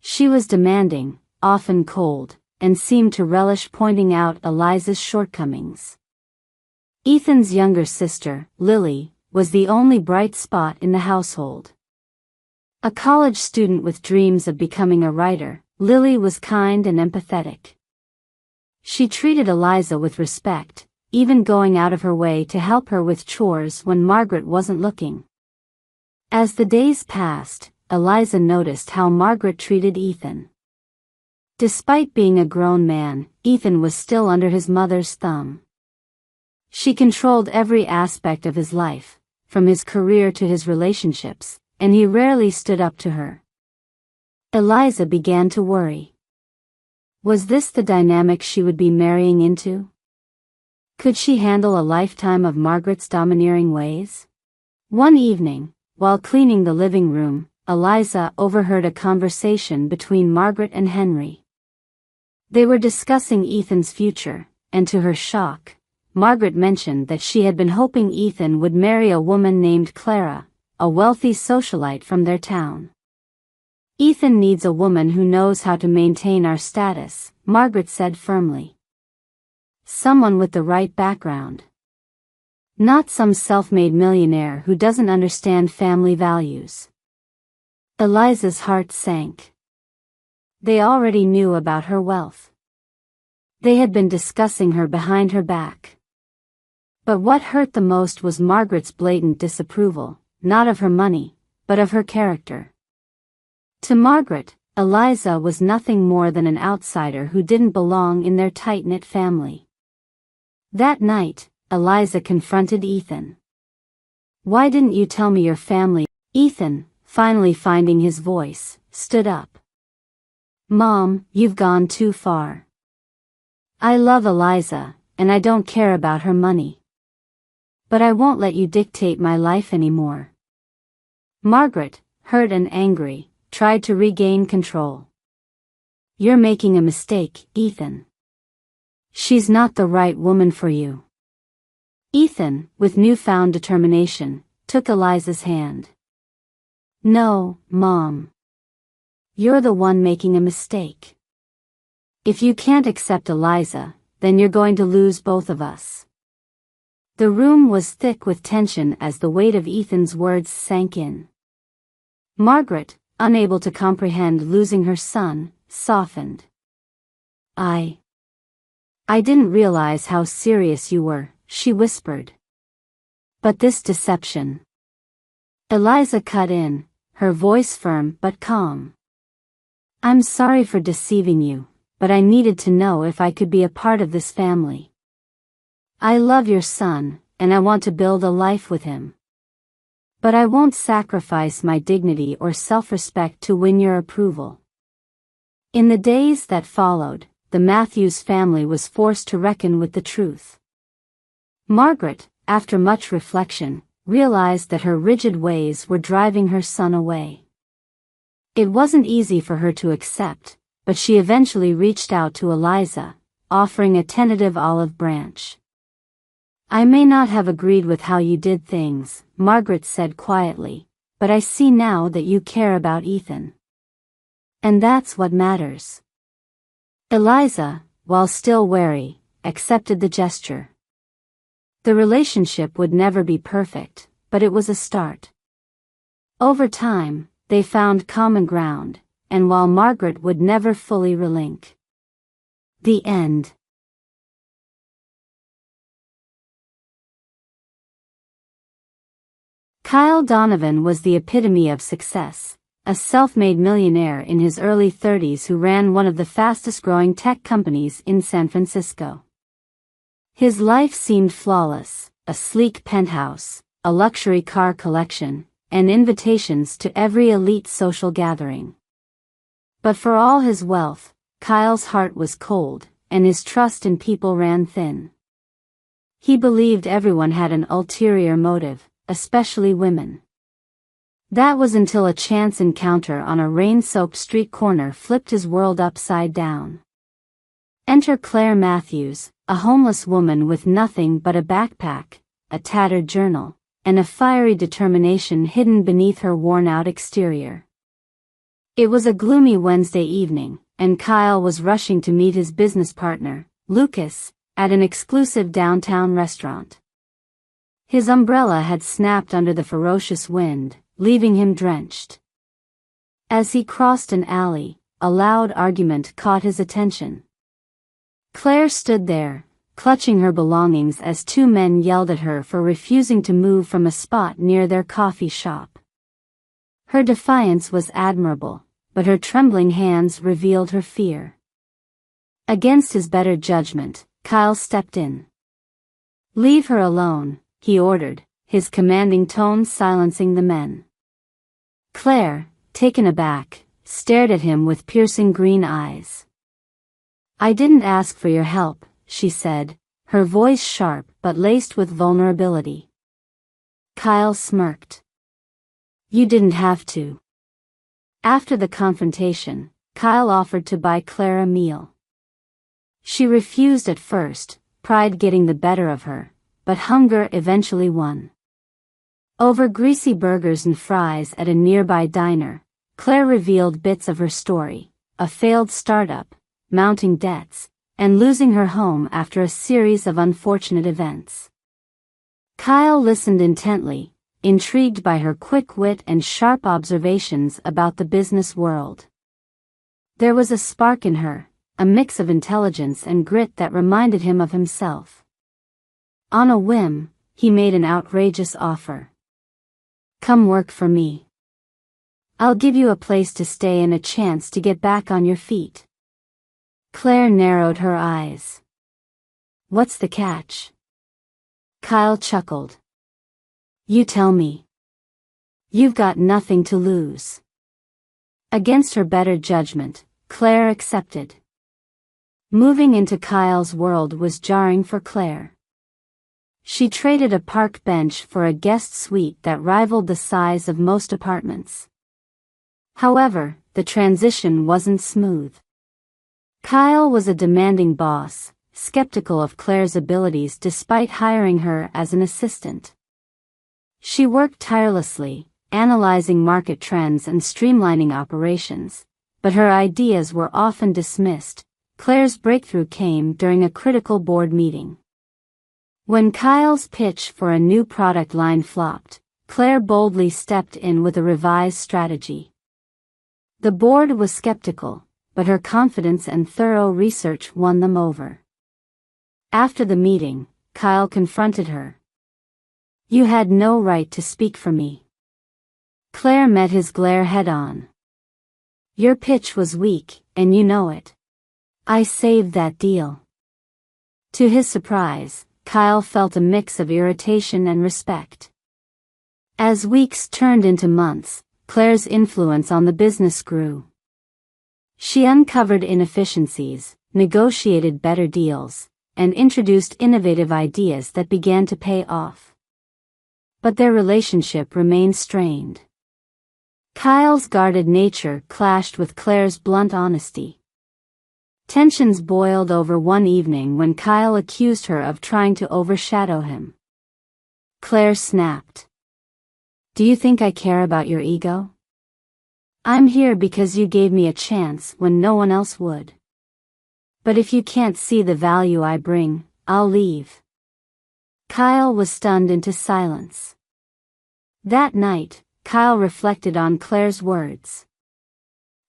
She was demanding, often cold, and seemed to relish pointing out Eliza's shortcomings. Ethan's younger sister, Lily, was the only bright spot in the household. A college student with dreams of becoming a writer, Lily was kind and empathetic. She treated Eliza with respect, even going out of her way to help her with chores when Margaret wasn't looking. As the days passed, Eliza noticed how Margaret treated Ethan. Despite being a grown man, Ethan was still under his mother's thumb. She controlled every aspect of his life, from his career to his relationships, and he rarely stood up to her. Eliza began to worry. Was this the dynamic she would be marrying into? Could she handle a lifetime of Margaret's domineering ways? One evening, while cleaning the living room, Eliza overheard a conversation between Margaret and Henry. They were discussing Ethan's future, and to her shock, Margaret mentioned that she had been hoping Ethan would marry a woman named Clara, a wealthy socialite from their town. Ethan needs a woman who knows how to maintain our status, Margaret said firmly. Someone with the right background. Not some self-made millionaire who doesn't understand family values. Eliza's heart sank. They already knew about her wealth. They had been discussing her behind her back. But what hurt the most was Margaret's blatant disapproval, not of her money, but of her character. To Margaret, Eliza was nothing more than an outsider who didn't belong in their tight-knit family. That night, Eliza confronted Ethan. "Why didn't you tell me your family?" Ethan, finally finding his voice, stood up. "Mom, you've gone too far. I love Eliza, and I don't care about her money. But I won't let you dictate my life anymore." Margaret, hurt and angry, tried to regain control. "You're making a mistake, Ethan. She's not the right woman for you." Ethan, with newfound determination, took Eliza's hand. "No, Mom. You're the one making a mistake. If you can't accept Eliza, then you're going to lose both of us." The room was thick with tension as the weight of Ethan's words sank in. Margaret, unable to comprehend losing her son, softened. I didn't realize how serious you were," she whispered. "But this deception..." Eliza cut in, her voice firm but calm. "I'm sorry for deceiving you, but I needed to know if I could be a part of this family. I love your son, and I want to build a life with him. But I won't sacrifice my dignity or self-respect to win your approval." In the days that followed, the Matthews family was forced to reckon with the truth. Margaret, after much reflection, realized that her rigid ways were driving her son away. It wasn't easy for her to accept, but she eventually reached out to Eliza, offering a tentative olive branch. "I may not have agreed with how you did things," Margaret said quietly, "but I see now that you care about Ethan. And that's what matters." Eliza, while still wary, accepted the gesture. The relationship would never be perfect, but it was a start. Over time, they found common ground, and while Margaret would never fully relent. The end. Kyle Donovan was the epitome of success, a self-made millionaire in his early 30s who ran one of the fastest-growing tech companies in San Francisco. His life seemed flawless, a sleek penthouse, a luxury car collection, and invitations to every elite social gathering. But for all his wealth, Kyle's heart was cold, and his trust in people ran thin. He believed everyone had an ulterior motive, especially women. That was until a chance encounter on a rain-soaked street corner flipped his world upside down. Enter Claire Matthews, a homeless woman with nothing but a backpack, a tattered journal, and a fiery determination hidden beneath her worn-out exterior. It was a gloomy Wednesday evening, and Kyle was rushing to meet his business partner, Lucas, at an exclusive downtown restaurant. His umbrella had snapped under the ferocious wind, leaving him drenched. As he crossed an alley, a loud argument caught his attention. Claire stood there, clutching her belongings as two men yelled at her for refusing to move from a spot near their coffee shop. Her defiance was admirable, but her trembling hands revealed her fear. Against his better judgment, Kyle stepped in. "Leave her alone," he ordered, his commanding tone silencing the men. Claire, taken aback, stared at him with piercing green eyes. "I didn't ask for your help," she said, her voice sharp but laced with vulnerability. Kyle smirked. "You didn't have to." After the confrontation, Kyle offered to buy Claire a meal. She refused at first, pride getting the better of her, but hunger eventually won. Over greasy burgers and fries at a nearby diner, Claire revealed bits of her story: a failed startup, mounting debts, and losing her home after a series of unfortunate events. Kyle listened intently, intrigued by her quick wit and sharp observations about the business world. There was a spark in her, a mix of intelligence and grit that reminded him of himself. On a whim, he made an outrageous offer. "Come work for me. I'll give you a place to stay and a chance to get back on your feet." Claire narrowed her eyes. "What's the catch?" Kyle chuckled. "You tell me. You've got nothing to lose." Against her better judgment, Claire accepted. Moving into Kyle's world was jarring for Claire. She traded a park bench for a guest suite that rivaled the size of most apartments. However, the transition wasn't smooth. Kyle was a demanding boss, skeptical of Claire's abilities despite hiring her as an assistant. She worked tirelessly, analyzing market trends and streamlining operations, but her ideas were often dismissed. Claire's breakthrough came during a critical board meeting. When Kyle's pitch for a new product line flopped, Claire boldly stepped in with a revised strategy. The board was skeptical, but her confidence and thorough research won them over. After the meeting, Kyle confronted her. "You had no right to speak for me." Claire met his glare head-on. "Your pitch was weak, and you know it. I saved that deal." To his surprise, Kyle felt a mix of irritation and respect. As weeks turned into months, Claire's influence on the business grew. She uncovered inefficiencies, negotiated better deals, and introduced innovative ideas that began to pay off. But their relationship remained strained. Kyle's guarded nature clashed with Claire's blunt honesty. Tensions boiled over one evening when Kyle accused her of trying to overshadow him. Claire snapped. "Do you think I care about your ego? I'm here because you gave me a chance when no one else would. But if you can't see the value I bring, I'll leave." Kyle was stunned into silence. That night, Kyle reflected on Claire's words.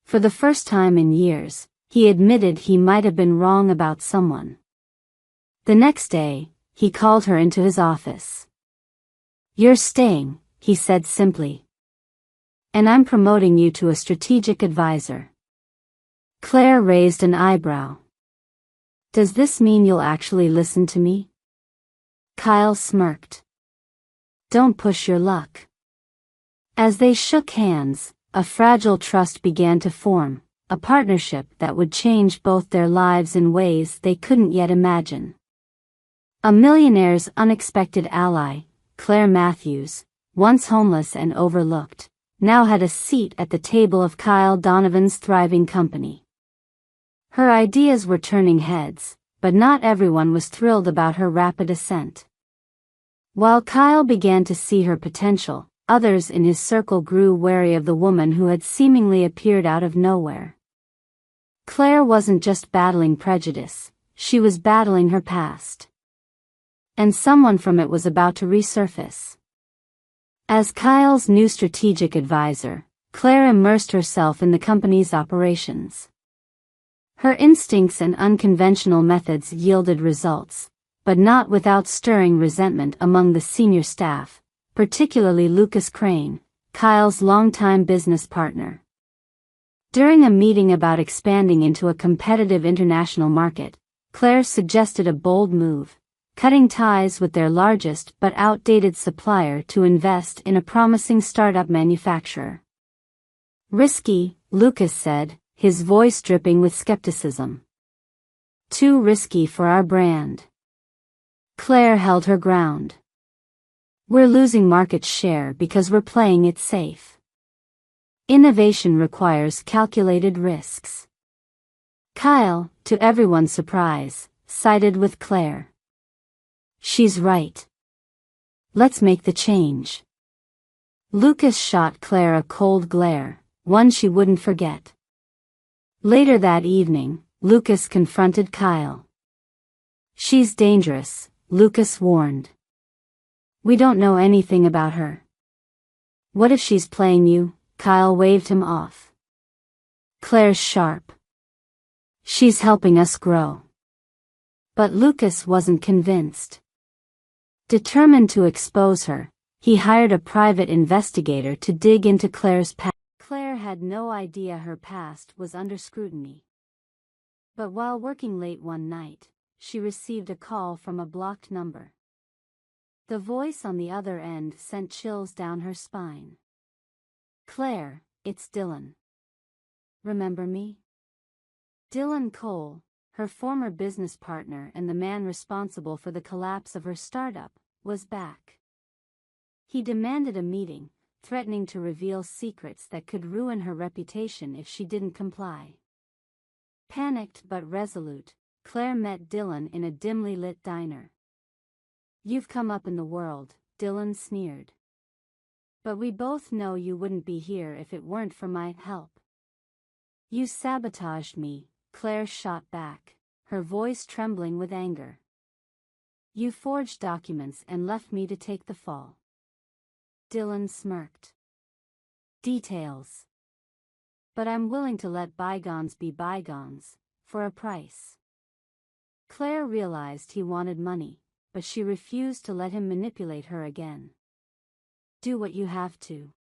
For the first time in years, he admitted he might have been wrong about someone. The next day, he called her into his office. "You're staying," he said simply. "And I'm promoting you to a strategic advisor." Claire raised an eyebrow. "Does this mean you'll actually listen to me?" Kyle smirked. "Don't push your luck." As they shook hands, a fragile trust began to form, a partnership that would change both their lives in ways they couldn't yet imagine. A millionaire's unexpected ally, Claire Matthews, once homeless and overlooked, now had a seat at the table of Kyle Donovan's thriving company. Her ideas were turning heads, but not everyone was thrilled about her rapid ascent. While Kyle began to see her potential, others in his circle grew wary of the woman who had seemingly appeared out of nowhere. Claire wasn't just battling prejudice, she was battling her past. And someone from it was about to resurface. As Kyle's new strategic advisor, Claire immersed herself in the company's operations. Her instincts and unconventional methods yielded results, but not without stirring resentment among the senior staff, particularly Lucas Crane, Kyle's longtime business partner. During a meeting about expanding into a competitive international market, Claire suggested a bold move, cutting ties with their largest but outdated supplier to invest in a promising startup manufacturer. Risky, Lucas said, his voice dripping with skepticism. Too risky for our brand. Claire held her ground. We're losing market share because we're playing it safe. Innovation requires calculated risks. Kyle, to everyone's surprise, sided with Claire. She's right. Let's make the change. Lucas shot Claire a cold glare, one she wouldn't forget. Later that evening, Lucas confronted Kyle. She's dangerous, Lucas warned. We don't know anything about her. What if she's playing you? Kyle waved him off. Claire's sharp. She's helping us grow. But Lucas wasn't convinced. Determined to expose her, he hired a private investigator to dig into Claire's past. Claire had no idea her past was under scrutiny. But while working late one night, she received a call from a blocked number. The voice on the other end sent chills down her spine. Claire, it's Dylan. Remember me? Dylan Cole, her former business partner and the man responsible for the collapse of her startup, was back. He demanded a meeting, threatening to reveal secrets that could ruin her reputation if she didn't comply. Panicked but resolute, Claire met Dylan in a dimly lit diner. You've come up in the world, Dylan sneered. But we both know you wouldn't be here if it weren't for my help. You sabotaged me, Claire shot back, her voice trembling with anger. You forged documents and left me to take the fall. Dylan smirked. Details. But I'm willing to let bygones be bygones, for a price. Claire realized he wanted money, but she refused to let him manipulate her again. Do what you have to.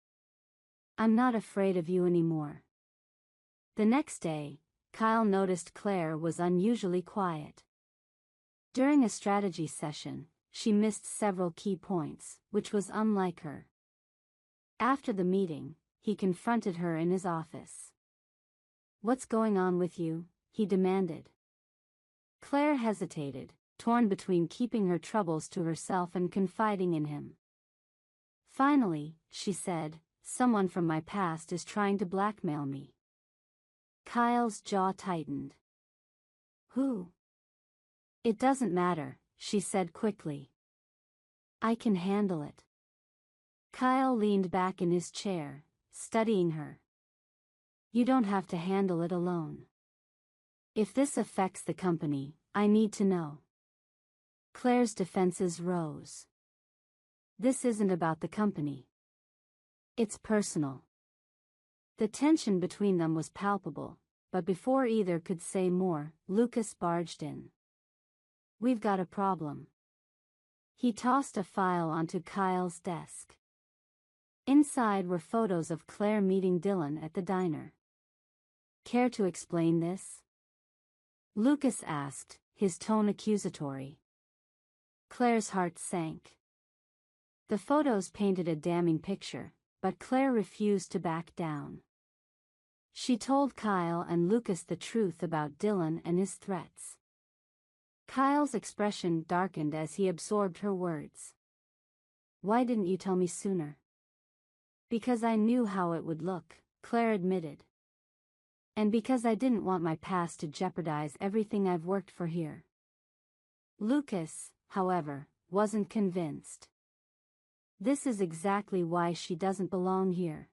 I'm not afraid of you anymore. The next day, Kyle noticed Claire was unusually quiet. During a strategy session, she missed several key points, which was unlike her. After the meeting, he confronted her in his office. What's going on with you? He demanded. Claire hesitated, torn between keeping her troubles to herself and confiding in him. Finally, she said, someone from my past is trying to blackmail me. Kyle's jaw tightened. Who? It doesn't matter, she said quickly. I can handle it. Kyle leaned back in his chair, studying her. You don't have to handle it alone. If this affects the company, I need to know. Claire's defenses rose. This isn't about the company. It's personal. The tension between them was palpable, but before either could say more, Lucas barged in. We've got a problem. He tossed a file onto Kyle's desk. Inside were photos of Claire meeting Dylan at the diner. Care to explain this? Lucas asked, his tone accusatory. Claire's heart sank. The photos painted a damning picture, but Claire refused to back down. She told Kyle and Lucas the truth about Dylan and his threats. Kyle's expression darkened as he absorbed her words. "Why didn't you tell me sooner?" "Because I knew how it would look," Claire admitted. "And because I didn't want my past to jeopardize everything I've worked for here." Lucas, however, wasn't convinced. "This is exactly why she doesn't belong here.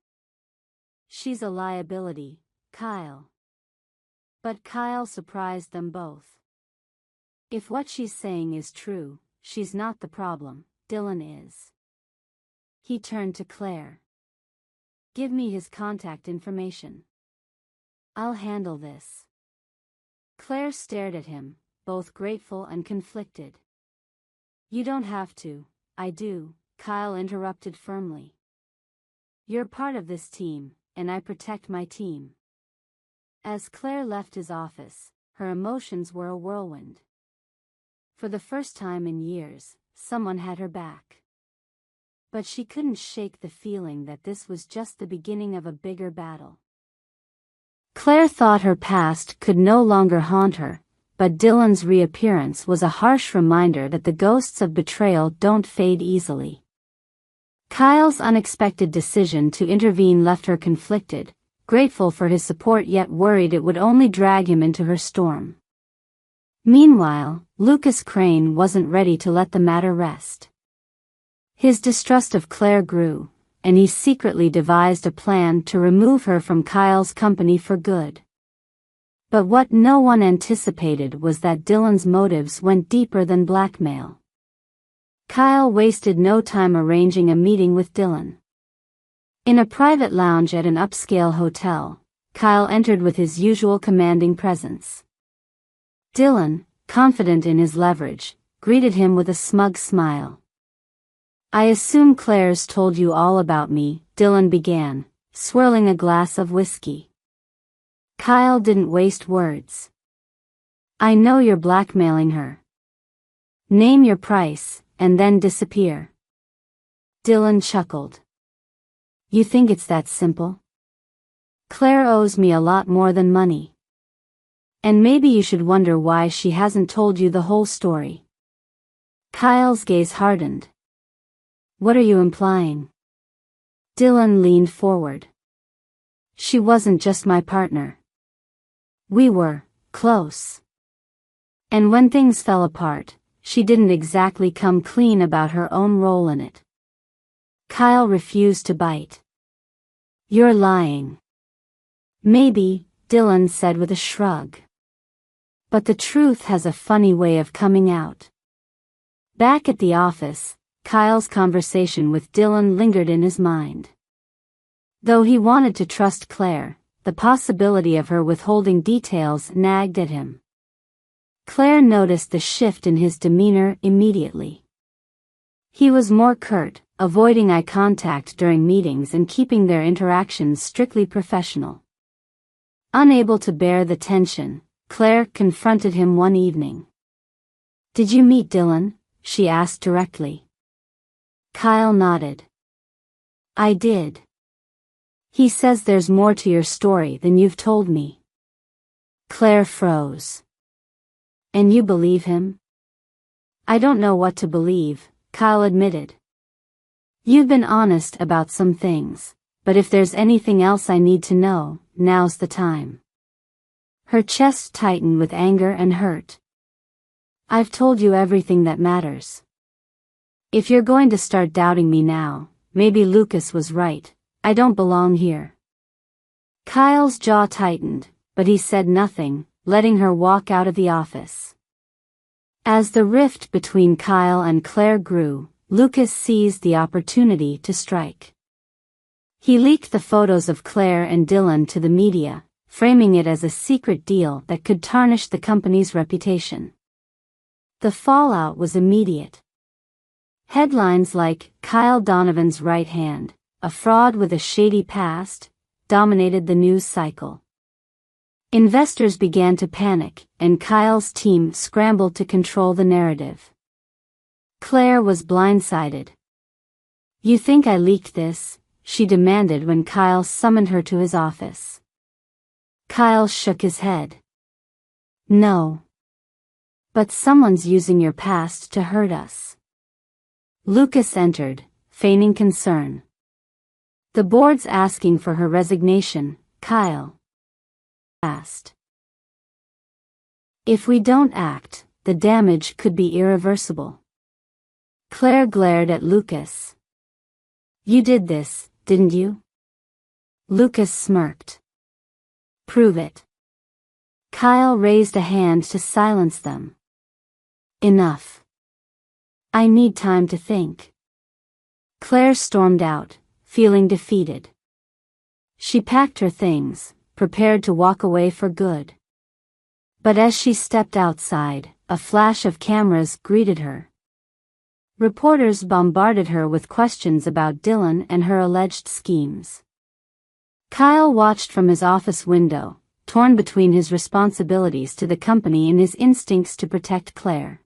She's a liability, Kyle." But Kyle surprised them both. "If what she's saying is true, she's not the problem, Dylan is." He turned to Claire. "Give me his contact information. I'll handle this." Claire stared at him, both grateful and conflicted. "You don't have to, I do," Kyle interrupted firmly. "You're part of this team, and I protect my team." As Claire left his office, her emotions were a whirlwind. For the first time in years, someone had her back. But she couldn't shake the feeling that this was just the beginning of a bigger battle. Claire thought her past could no longer haunt her, but Dylan's reappearance was a harsh reminder that the ghosts of betrayal don't fade easily. Kyle's unexpected decision to intervene left her conflicted, grateful for his support yet worried it would only drag him into her storm. Meanwhile, Lucas Crane wasn't ready to let the matter rest. His distrust of Claire grew, and he secretly devised a plan to remove her from Kyle's company for good. But what no one anticipated was that Dylan's motives went deeper than blackmail. Kyle wasted no time arranging a meeting with Dylan. In a private lounge at an upscale hotel, Kyle entered with his usual commanding presence. Dylan, confident in his leverage, greeted him with a smug smile. "I assume Claire's told you all about me," Dylan began, swirling a glass of whiskey. Kyle didn't waste words. "I know you're blackmailing her. Name your price, and then disappear." Dylan chuckled. "You think it's that simple? Claire owes me a lot more than money. And maybe you should wonder why she hasn't told you the whole story." Kyle's gaze hardened. "What are you implying?" Dylan leaned forward. "She wasn't just my partner. We were close. And when things fell apart, she didn't exactly come clean about her own role in it." Kyle refused to bite. "You're lying." "Maybe," Dylan said with a shrug. "But the truth has a funny way of coming out." Back at the office, Kyle's conversation with Dylan lingered in his mind. Though he wanted to trust Claire, the possibility of her withholding details nagged at him. Claire noticed the shift in his demeanor immediately. He was more curt, avoiding eye contact during meetings and keeping their interactions strictly professional. Unable to bear the tension, Claire confronted him one evening. "Did you meet Dylan?" she asked directly. Kyle nodded. "I did. He says there's more to your story than you've told me." Claire froze. "And you believe him?" "I don't know what to believe," Kyle admitted. "You've been honest about some things, but if there's anything else I need to know, now's the time." Her chest tightened with anger and hurt. "I've told you everything that matters. If you're going to start doubting me now, maybe Lucas was right. I don't belong here." Kyle's jaw tightened, but he said nothing, letting her walk out of the office. As the rift between Kyle and Claire grew, Lucas seized the opportunity to strike. He leaked the photos of Claire and Dylan to the media, framing it as a secret deal that could tarnish the company's reputation. The fallout was immediate. Headlines like "Kyle Donovan's right hand, a fraud with a shady past," dominated the news cycle. Investors began to panic, and Kyle's team scrambled to control the narrative. Claire was blindsided. "You think I leaked this?" she demanded when Kyle summoned her to his office. Kyle shook his head. "No. But someone's using your past to hurt us. Lucas entered, feigning concern. The board's asking for her resignation, Kyle asked. If we don't act, the damage could be irreversible. Claire glared at Lucas. You did this, didn't you? Lucas smirked. Prove it. Kyle raised a hand to silence them. Enough. I need time to think. Claire stormed out, feeling defeated. She packed her things, prepared to walk away for good. But as she stepped outside, a flash of cameras greeted her. Reporters bombarded her with questions about Dylan and her alleged schemes. Kyle watched from his office window, torn between his responsibilities to the company and his instincts to protect Claire.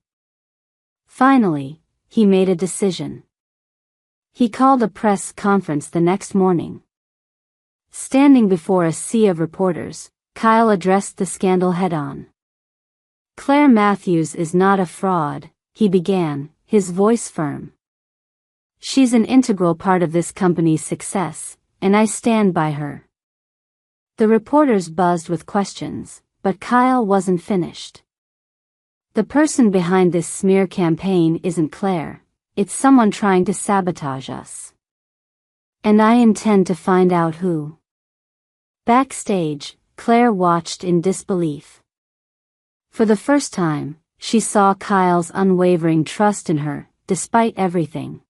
Finally, he made a decision. He called a press conference the next morning. Standing before a sea of reporters, Kyle addressed the scandal head-on. Claire Matthews is not a fraud, he began, his voice firm. She's an integral part of this company's success, and I stand by her. The reporters buzzed with questions, but Kyle wasn't finished. The person behind this smear campaign isn't Claire, it's someone trying to sabotage us. And I intend to find out who. Backstage, Claire watched in disbelief. For the first time, she saw Kyle's unwavering trust in her, despite everything.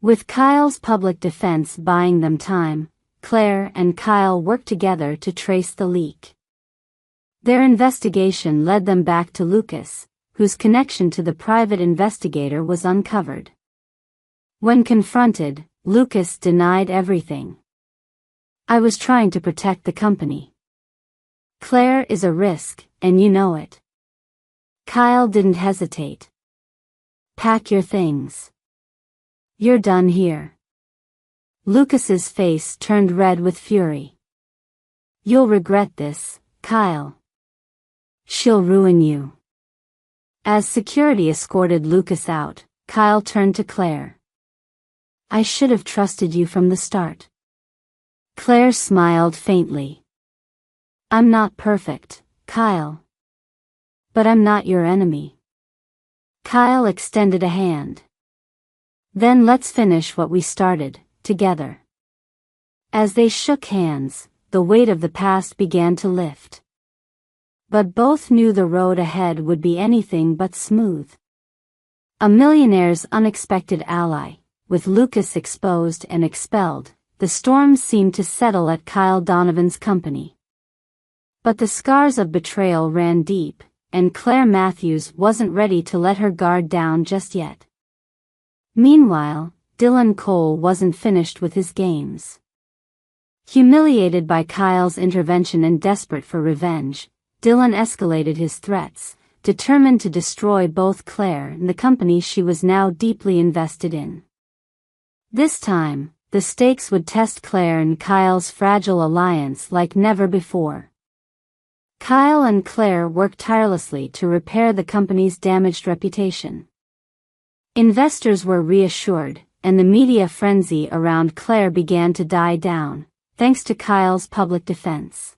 With Kyle's public defense buying them time, Claire and Kyle worked together to trace the leak. Their investigation led them back to Lucas, whose connection to the private investigator was uncovered. When confronted, Lucas denied everything. I was trying to protect the company. Claire is a risk, and you know it. Kyle didn't hesitate. Pack your things. You're done here. Lucas's face turned red with fury. You'll regret this, Kyle. She'll ruin you. As security escorted Lucas out, Kyle turned to Claire. I should have trusted you from the start. Claire smiled faintly. I'm not perfect, Kyle. But I'm not your enemy. Kyle extended a hand. Then let's finish what we started, together. As they shook hands, the weight of the past began to lift. But both knew the road ahead would be anything but smooth. A Millionaire's unexpected ally, with Lucas exposed and expelled, the storm seemed to settle at Kyle Donovan's company. But the scars of betrayal ran deep, and Claire Matthews wasn't ready to let her guard down just yet. Meanwhile, Dylan Cole wasn't finished with his games. Humiliated by Kyle's intervention and desperate for revenge, Dylan escalated his threats, determined to destroy both Claire and the company she was now deeply invested in. This time, the stakes would test Claire and Kyle's fragile alliance like never before. Kyle and Claire worked tirelessly to repair the company's damaged reputation. Investors were reassured, and the media frenzy around Claire began to die down, thanks to Kyle's public defense.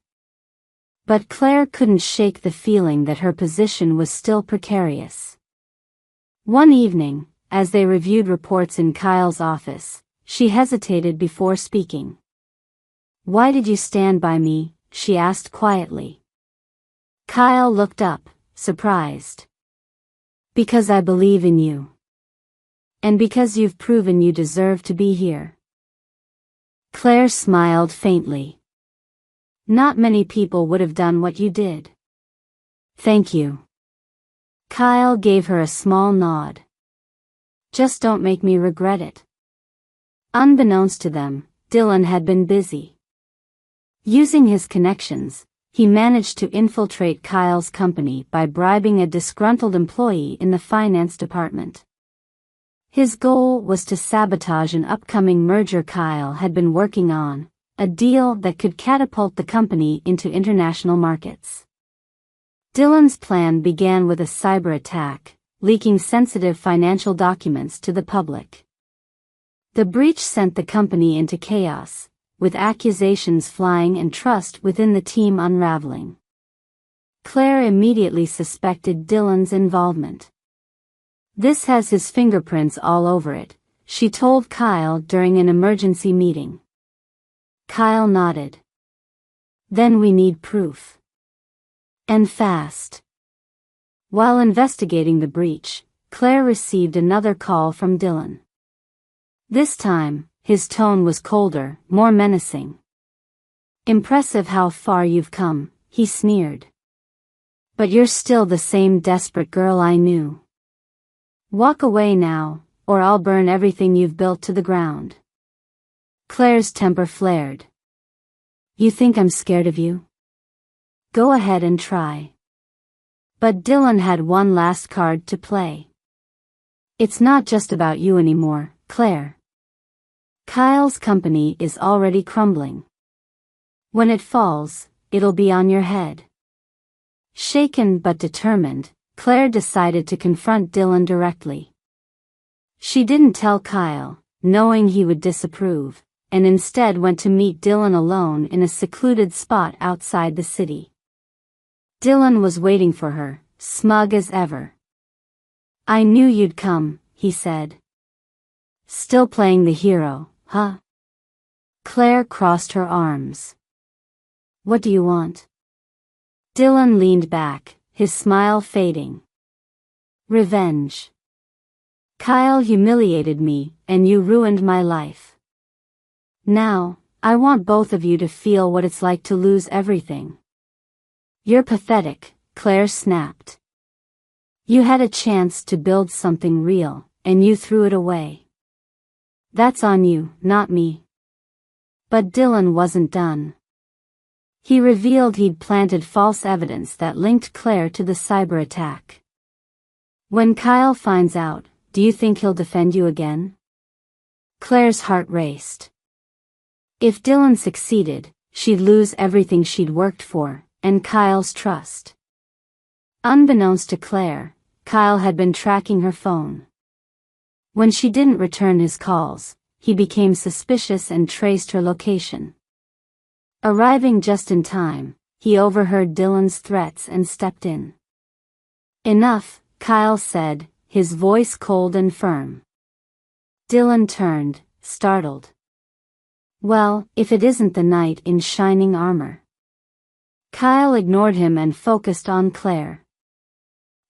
But Claire couldn't shake the feeling that her position was still precarious. One evening, as they reviewed reports in Kyle's office, she hesitated before speaking. Why did you stand by me? She asked quietly. Kyle looked up, surprised. Because I believe in you. And because you've proven you deserve to be here. Claire smiled faintly. Not many people would have done what you did. Thank you. Kyle gave her a small nod. Just don't make me regret it. Unbeknownst to them, Dylan had been busy. Using his connections, he managed to infiltrate Kyle's company by bribing a disgruntled employee in the finance department. His goal was to sabotage an upcoming merger Kyle had been working on, a deal that could catapult the company into international markets. Dylan's plan began with a cyber attack, leaking sensitive financial documents to the public. The breach sent the company into chaos, with accusations flying and trust within the team unraveling. Claire immediately suspected Dylan's involvement. "This has his fingerprints all over it," she told Kyle during an emergency meeting. Kyle nodded. "Then we need proof. And fast." While investigating the breach, Claire received another call from Dylan. This time, his tone was colder, more menacing. "Impressive how far you've come," he sneered. "But you're still the same desperate girl I knew. Walk away now, or I'll burn everything you've built to the ground." Claire's temper flared. "You think I'm scared of you? Go ahead and try." But Dylan had one last card to play. "It's not just about you anymore, Claire. Kyle's company is already crumbling. When it falls, it'll be on your head." Shaken but determined, Claire decided to confront Dylan directly. She didn't tell Kyle, knowing he would disapprove, and instead went to meet Dylan alone in a secluded spot outside the city. Dylan was waiting for her, smug as ever. "I knew you'd come," he said. "Still playing the hero, huh?" Claire crossed her arms. "What do you want?" Dylan leaned back, his smile fading. "Revenge. Kyle humiliated me, and you ruined my life. Now, I want both of you to feel what it's like to lose everything." "You're pathetic," Claire snapped. "You had a chance to build something real, and you threw it away. That's on you, not me." But Dylan wasn't done. He revealed he'd planted false evidence that linked Claire to the cyber attack. "When Kyle finds out, do you think he'll defend you again?" Claire's heart raced. If Dylan succeeded, she'd lose everything she'd worked for, and Kyle's trust. Unbeknownst to Claire, Kyle had been tracking her phone. When she didn't return his calls, he became suspicious and traced her location. Arriving just in time, he overheard Dylan's threats and stepped in. "Enough," Kyle said, his voice cold and firm. Dylan turned, startled. "Well, if it isn't the knight in shining armor." Kyle ignored him and focused on Claire.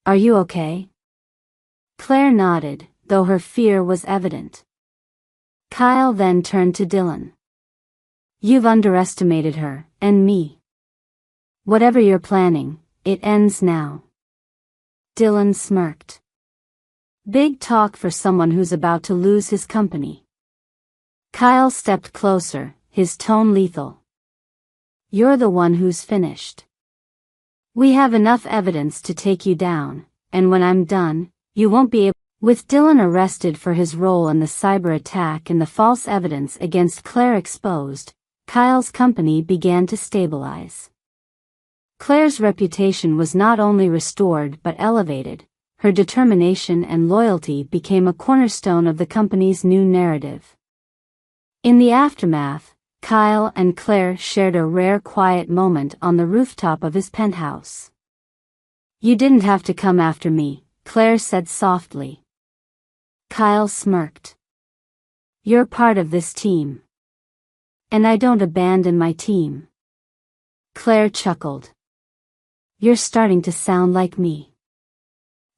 "Are you okay?" Claire nodded, though her fear was evident. Kyle then turned to Dylan. "You've underestimated her, and me. Whatever you're planning, it ends now." Dylan smirked. Big talk for someone who's about to lose his company. Kyle stepped closer, his tone lethal. "You're the one who's finished. We have enough evidence to take you down, and when I'm done, you won't be able." With Dylan arrested for his role in the cyber attack and the false evidence against Claire exposed, Kyle's company began to stabilize. Claire's reputation was not only restored but elevated. Her determination and loyalty became a cornerstone of the company's new narrative. In the aftermath, Kyle and Claire shared a rare quiet moment on the rooftop of his penthouse. "You didn't have to come after me," Claire said softly. Kyle smirked. "You're part of this team. And I don't abandon my team." Claire chuckled. "You're starting to sound like me."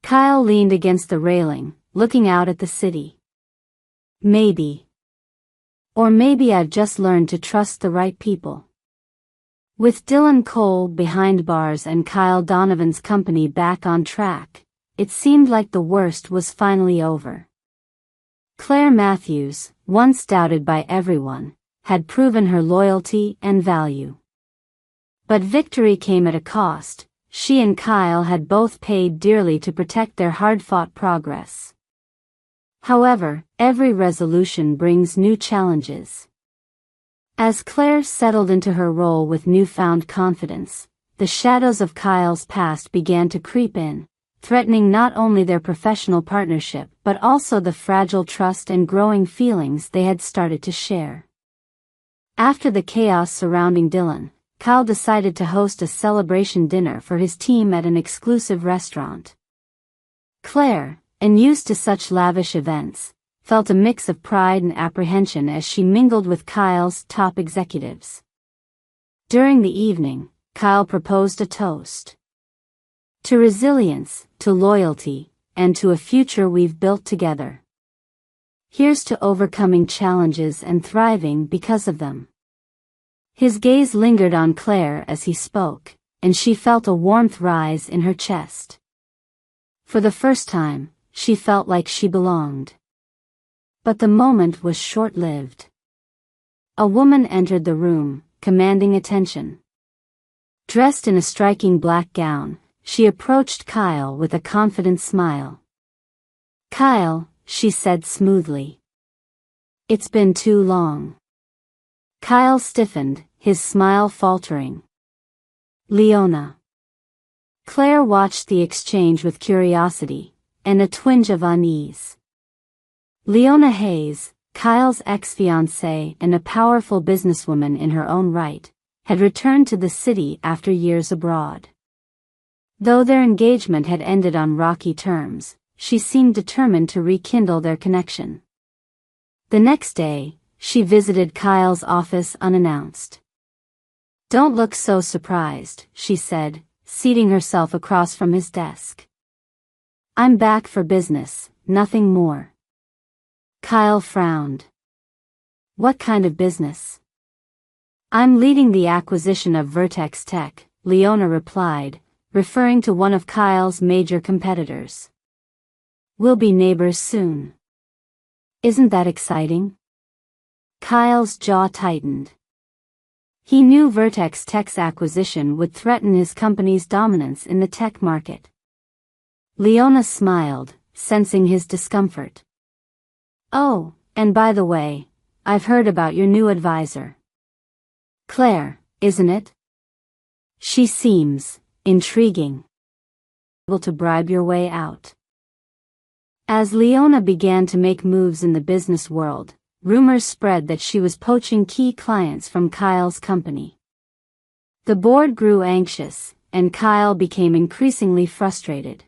Kyle leaned against the railing, looking out at the city. "Maybe. Or maybe I've just learned to trust the right people." With Dylan Cole behind bars and Kyle Donovan's company back on track, it seemed like the worst was finally over. Claire Matthews, once doubted by everyone, had proven her loyalty and value. But victory came at a cost. She and Kyle had both paid dearly to protect their hard-fought progress. However, every resolution brings new challenges. As Claire settled into her role with newfound confidence, the shadows of Kyle's past began to creep in, threatening not only their professional partnership but also the fragile trust and growing feelings they had started to share. After the chaos surrounding Dylan, Kyle decided to host a celebration dinner for his team at an exclusive restaurant. Claire, unused to such lavish events, felt a mix of pride and apprehension as she mingled with Kyle's top executives. During the evening, Kyle proposed a toast. To resilience, to loyalty, and to a future we've built together. Here's to overcoming challenges and thriving because of them. His gaze lingered on Claire as he spoke, and she felt a warmth rise in her chest. For the first time, she felt like she belonged. But the moment was short-lived. A woman entered the room, commanding attention. Dressed in a striking black gown, she approached Kyle with a confident smile. "Kyle," she said smoothly. "It's been too long." Kyle stiffened, his smile faltering. "Leona." Claire watched the exchange with curiosity, and a twinge of unease. Leona Hayes, Kyle's ex-fiancée and a powerful businesswoman in her own right, had returned to the city after years abroad. Though their engagement had ended on rocky terms, she seemed determined to rekindle their connection. The next day, she visited Kyle's office unannounced. "Don't look so surprised," she said, seating herself across from his desk. "I'm back for business, nothing more." Kyle frowned. "What kind of business?" "I'm leading the acquisition of Vertex Tech," Leona replied, referring to one of Kyle's major competitors. "We'll be neighbors soon." "Isn't that exciting?" Kyle's jaw tightened. He knew Vertex Tech's acquisition would threaten his company's dominance in the tech market. Leona smiled, sensing his discomfort. "Oh, and by the way, I've heard about your new advisor. Claire, isn't it? She seems intriguing. Able to bribe your way out." As Leona began to make moves in the business world, rumors spread that she was poaching key clients from Kyle's company. The board grew anxious, and Kyle became increasingly frustrated.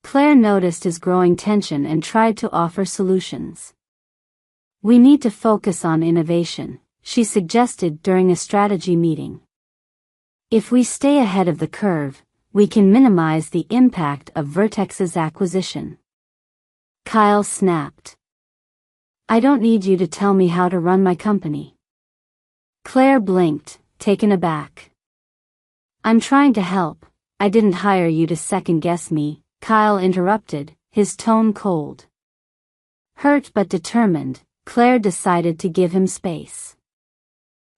Claire noticed his growing tension and tried to offer solutions. "We need to focus on innovation," she suggested during a strategy meeting. "If we stay ahead of the curve, we can minimize the impact of Vertex's acquisition." Kyle snapped. "I don't need you to tell me how to run my company." Claire blinked, taken aback. "I'm trying to help. I didn't hire you to second-guess me," Kyle interrupted, his tone cold. Hurt but determined, Claire decided to give him space.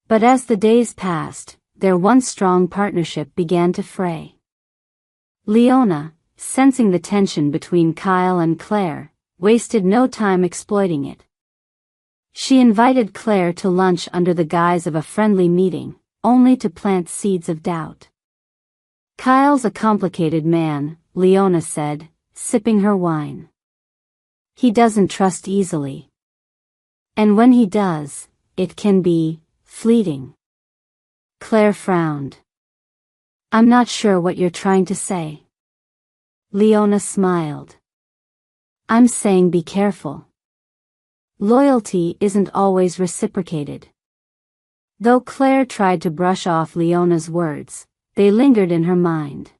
But as the days passed, their once strong partnership began to fray. Leona, sensing the tension between Kyle and Claire, wasted no time exploiting it. She invited Claire to lunch under the guise of a friendly meeting, only to plant seeds of doubt. "Kyle's a complicated man," Leona said, sipping her wine. "He doesn't trust easily. And when he does, it can be fleeting." Claire frowned. "I'm not sure what you're trying to say." Leona smiled. "I'm saying be careful. Loyalty isn't always reciprocated." Though Claire tried to brush off Leona's words, they lingered in her mind.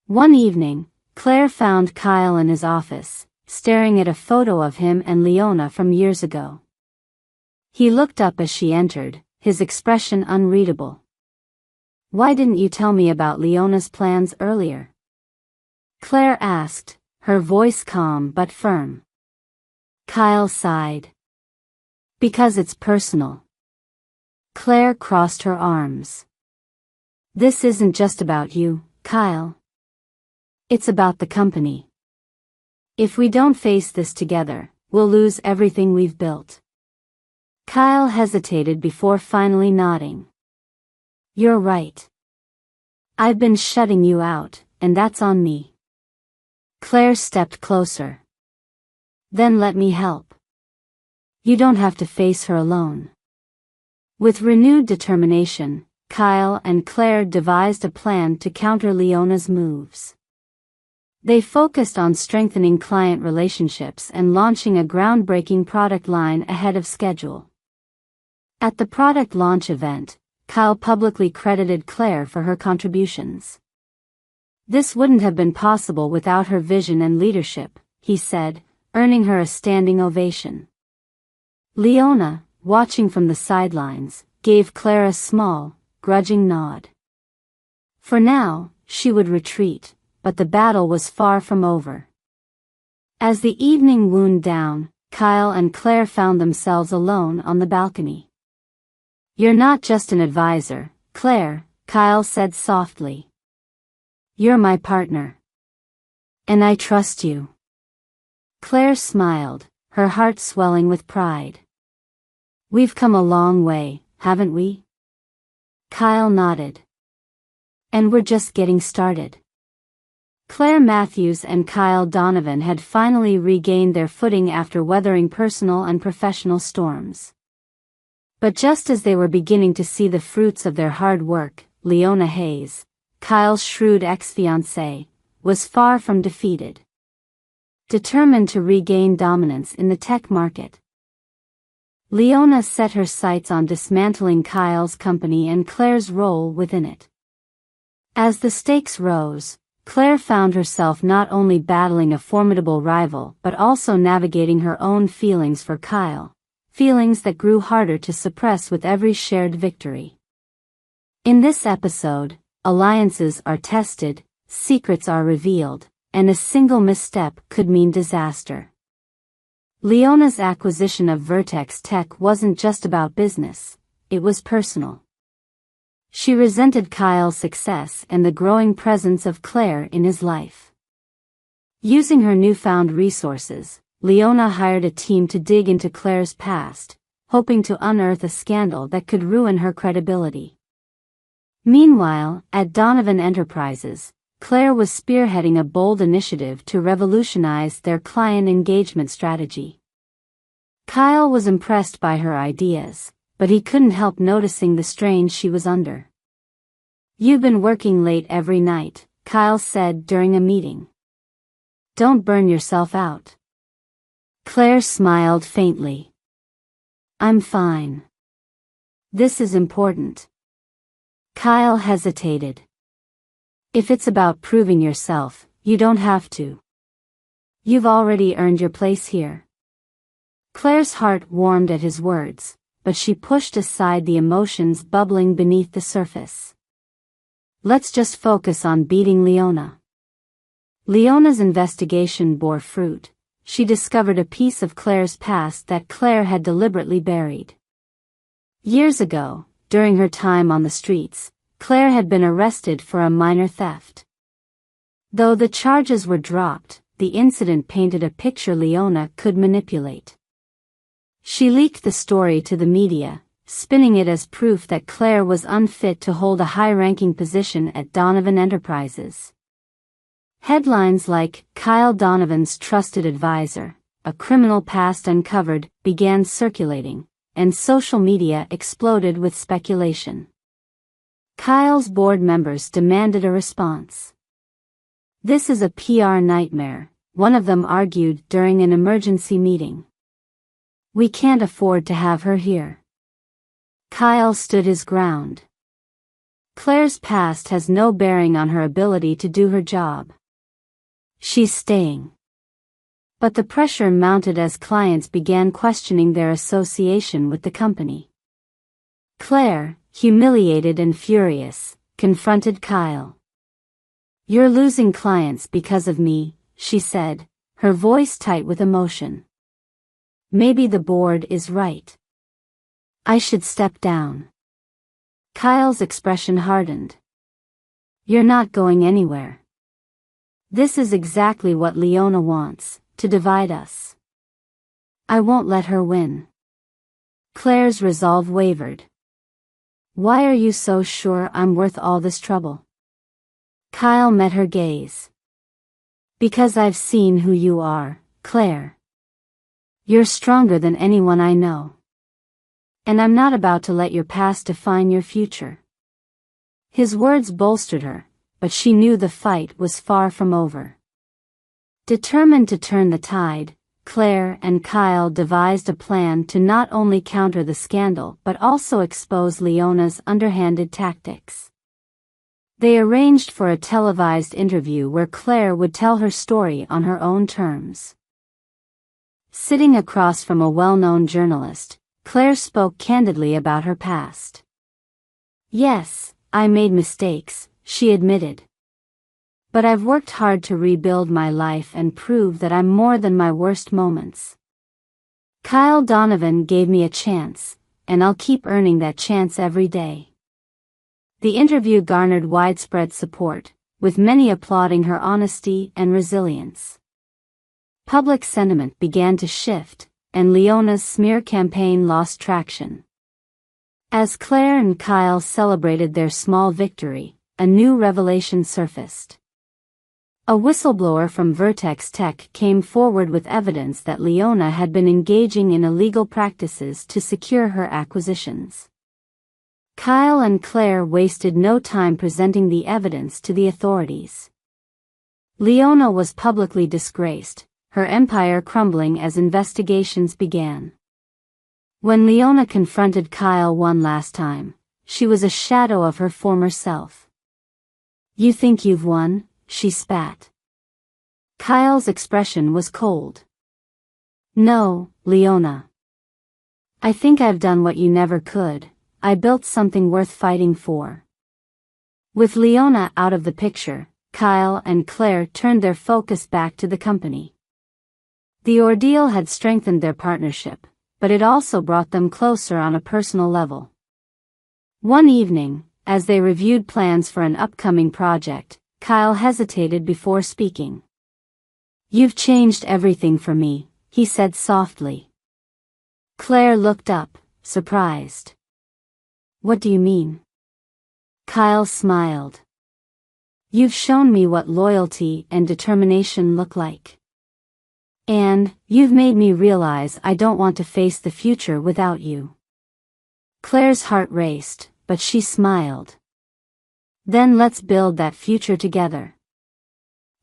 One evening, Claire found Kyle in his office, staring at a photo of him and Leona from years ago. He looked up as she entered, his expression unreadable. "Why didn't you tell me about Leona's plans earlier?" Claire asked, her voice calm but firm. Kyle sighed. "Because it's personal." Claire crossed her arms. "This isn't just about you, Kyle. It's about the company. If we don't face this together, we'll lose everything we've built." Kyle hesitated before finally nodding. "You're right. I've been shutting you out, and that's on me. Claire stepped closer. Then let me help. You don't have to face her alone. With renewed determination, Kyle and Claire devised a plan to counter Leona's moves. They focused on strengthening client relationships and launching a groundbreaking product line ahead of schedule. At the product launch event, Kyle publicly credited Claire for her contributions. This wouldn't have been possible without her vision and leadership, he said, earning her a standing ovation. Leona, watching from the sidelines, gave Claire a small, grudging nod. For now, she would retreat, but the battle was far from over. As the evening wound down, Kyle and Claire found themselves alone on the balcony. You're not just an advisor, Claire, Kyle said softly. You're my partner. And I trust you. Claire smiled, her heart swelling with pride. We've come a long way, haven't we? Kyle nodded. And we're just getting started. Claire Matthews and Kyle Donovan had finally regained their footing after weathering personal and professional storms. But just as they were beginning to see the fruits of their hard work, Leona Hayes, Kyle's shrewd ex-fiancée, was far from defeated. Determined to regain dominance in the tech market, Leona set her sights on dismantling Kyle's company and Claire's role within it. As the stakes rose, Claire found herself not only battling a formidable rival but also navigating her own feelings for Kyle, feelings that grew harder to suppress with every shared victory. In this episode, alliances are tested, secrets are revealed, and a single misstep could mean disaster. Leona's acquisition of Vertex Tech wasn't just about business, it was personal. She resented Kyle's success and the growing presence of Claire in his life. Using her newfound resources, Leona hired a team to dig into Claire's past, hoping to unearth a scandal that could ruin her credibility. Meanwhile, at Donovan Enterprises, Claire was spearheading a bold initiative to revolutionize their client engagement strategy. Kyle was impressed by her ideas, but he couldn't help noticing the strain she was under. You've been working late every night, Kyle said during a meeting. Don't burn yourself out. Claire smiled faintly. I'm fine. This is important. Kyle hesitated. If it's about proving yourself, you don't have to. You've already earned your place here. Claire's heart warmed at his words, but she pushed aside the emotions bubbling beneath the surface. Let's just focus on beating Leona. Leona's investigation bore fruit. She discovered a piece of Claire's past that Claire had deliberately buried. Years ago, during her time on the streets, Claire had been arrested for a minor theft. Though the charges were dropped, the incident painted a picture Leona could manipulate. She leaked the story to the media, spinning it as proof that Claire was unfit to hold a high-ranking position at Donovan Enterprises. Headlines like, Kyle Donovan's trusted advisor, a criminal past uncovered, began circulating, and social media exploded with speculation. Kyle's board members demanded a response. This is a PR nightmare, one of them argued during an emergency meeting. We can't afford to have her here. Kyle stood his ground. Claire's past has no bearing on her ability to do her job. She's staying. But the pressure mounted as clients began questioning their association with the company. Claire, humiliated and furious, confronted Kyle. You're losing clients because of me, she said, her voice tight with emotion. Maybe the board is right. I should step down. Kyle's expression hardened. You're not going anywhere. This is exactly what Leona wants, to divide us. I won't let her win. Claire's resolve wavered. Why are you so sure I'm worth all this trouble? Kyle met her gaze. Because I've seen who you are, Claire. You're stronger than anyone I know. And I'm not about to let your past define your future. His words bolstered her, but she knew the fight was far from over. Determined to turn the tide, Claire and Kyle devised a plan to not only counter the scandal but also expose Leona's underhanded tactics. They arranged for a televised interview where Claire would tell her story on her own terms. Sitting across from a well-known journalist, Claire spoke candidly about her past. Yes, I made mistakes, she admitted. But I've worked hard to rebuild my life and prove that I'm more than my worst moments. Kyle Donovan gave me a chance, and I'll keep earning that chance every day. The interview garnered widespread support, with many applauding her honesty and resilience. Public sentiment began to shift, and Leona's smear campaign lost traction. As Claire and Kyle celebrated their small victory, a new revelation surfaced. A whistleblower from Vertex Tech came forward with evidence that Leona had been engaging in illegal practices to secure her acquisitions. Kyle and Claire wasted no time presenting the evidence to the authorities. Leona was publicly disgraced, her empire crumbling as investigations began. When Leona confronted Kyle one last time, she was a shadow of her former self. "You think you've won?" she spat. Kyle's expression was cold. "No, Leona. I think I've done what you never could. I built something worth fighting for." With Leona out of the picture, Kyle and Claire turned their focus back to the company. The ordeal had strengthened their partnership, but it also brought them closer on a personal level. One evening, as they reviewed plans for an upcoming project, Kyle hesitated before speaking. "You've changed everything for me," he said softly. Claire looked up, surprised. "What do you mean?" Kyle smiled. "You've shown me what loyalty and determination look like. And you've made me realize I don't want to face the future without you." Claire's heart raced, but she smiled. "Then let's build that future together."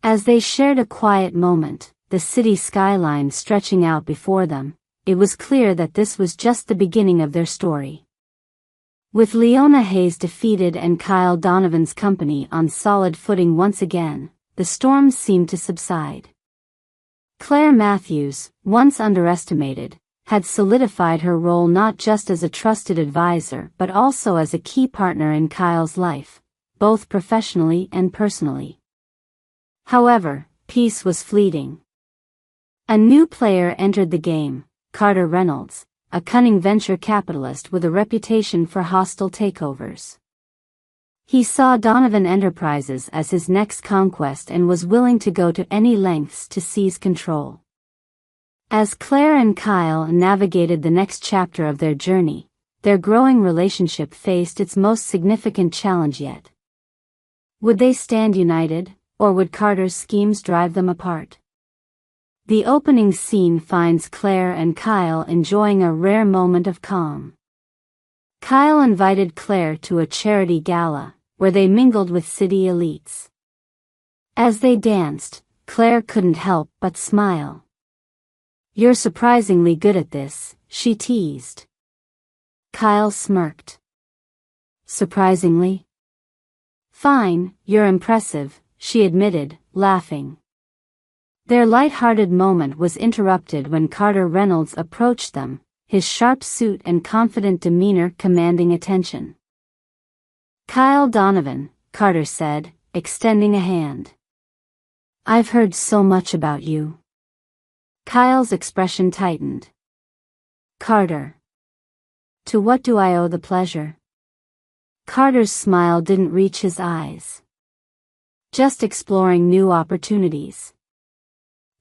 As they shared a quiet moment, the city skyline stretching out before them, it was clear that this was just the beginning of their story. With Leona Hayes defeated and Kyle Donovan's company on solid footing once again, the storm seemed to subside. Claire Matthews, once underestimated, had solidified her role not just as a trusted advisor but also as a key partner in Kyle's life, both professionally and personally. However, peace was fleeting. A new player entered the game, Carter Reynolds, a cunning venture capitalist with a reputation for hostile takeovers. He saw Donovan Enterprises as his next conquest and was willing to go to any lengths to seize control. As Claire and Kyle navigated the next chapter of their journey, their growing relationship faced its most significant challenge yet. Would they stand united, or would Carter's schemes drive them apart? The opening scene finds Claire and Kyle enjoying a rare moment of calm. Kyle invited Claire to a charity gala, where they mingled with city elites. As they danced, Claire couldn't help but smile. "You're surprisingly good at this," she teased. Kyle smirked. "Surprisingly?" "Fine, you're impressive," she admitted, laughing. Their light-hearted moment was interrupted when Carter Reynolds approached them, his sharp suit and confident demeanor commanding attention. "Kyle Donovan," Carter said, extending a hand. "I've heard so much about you." Kyle's expression tightened. "Carter. To what do I owe the pleasure?" Carter's smile didn't reach his eyes. "Just exploring new opportunities.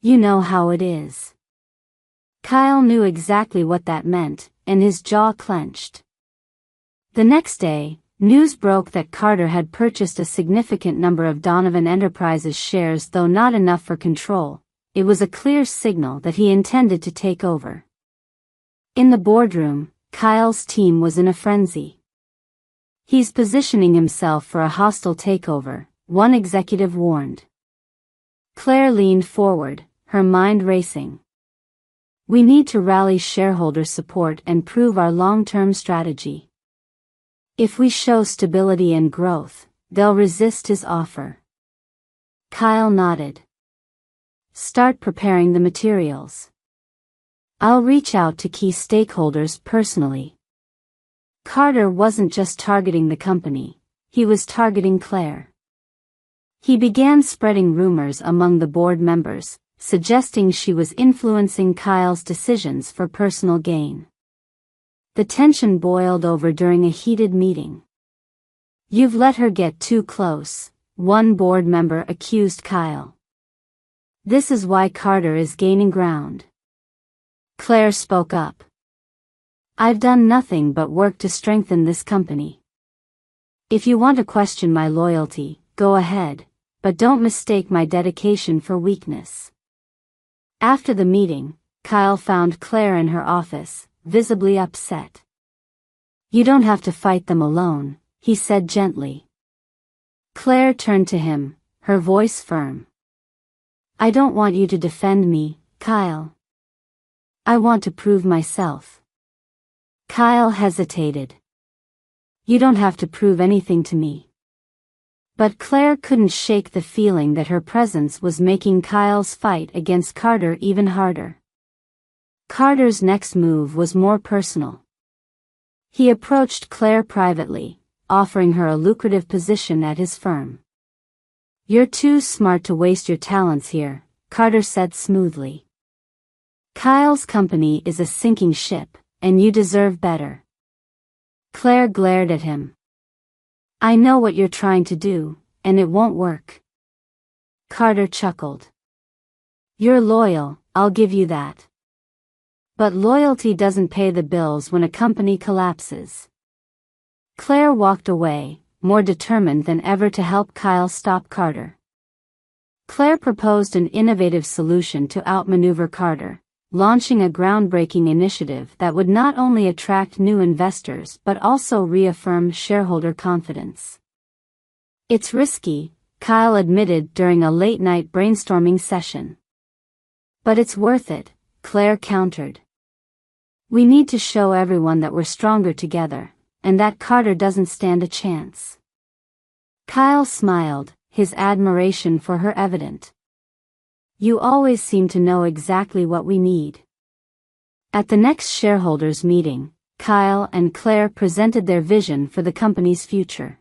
You know how it is." Kyle knew exactly what that meant, and his jaw clenched. The next day, News broke that Carter had purchased a significant number of Donovan Enterprises shares, though not enough for control. It was a clear signal that he intended to take over. In the boardroom, Kyle's team was in a frenzy. "He's positioning himself for a hostile takeover," one executive warned. Claire leaned forward, her mind racing. "We need to rally shareholder support and prove our long-term strategy. If we show stability and growth, they'll resist his offer." Kyle nodded. "Start preparing the materials. I'll reach out to key stakeholders personally." Carter wasn't just targeting the company, he was targeting Claire. He began spreading rumors among the board members, suggesting she was influencing Kyle's decisions for personal gain. The tension boiled over during a heated meeting. "You've let her get too close," one board member accused Kyle. "This is why Carter is gaining ground." Claire spoke up. "I've done nothing but work to strengthen this company. If you want to question my loyalty, go ahead, but don't mistake my dedication for weakness." After the meeting, Kyle found Claire in her office, visibly upset. "You don't have to fight them alone," he said gently. Claire turned to him, her voice firm. "I don't want you to defend me, Kyle. I want to prove myself." Kyle hesitated. "You don't have to prove anything to me." But Claire couldn't shake the feeling that her presence was making Kyle's fight against Carter even harder. Carter's next move was more personal. He approached Claire privately, offering her a lucrative position at his firm. "You're too smart to waste your talents here," Carter said smoothly. "Kyle's company is a sinking ship, and you deserve better." Claire glared at him. "I know what you're trying to do, and it won't work." Carter chuckled. "You're loyal, I'll give you that. But loyalty doesn't pay the bills when a company collapses." Claire walked away, more determined than ever to help Kyle stop Carter. Claire proposed an innovative solution to outmaneuver Carter, launching a groundbreaking initiative that would not only attract new investors but also reaffirm shareholder confidence. "It's risky," Kyle admitted during a late-night brainstorming session. "But it's worth it," Claire countered. "We need to show everyone that we're stronger together, and that Carter doesn't stand a chance." Kyle smiled, his admiration for her evident. "You always seem to know exactly what we need." At the next shareholders' meeting, Kyle and Claire presented their vision for the company's future.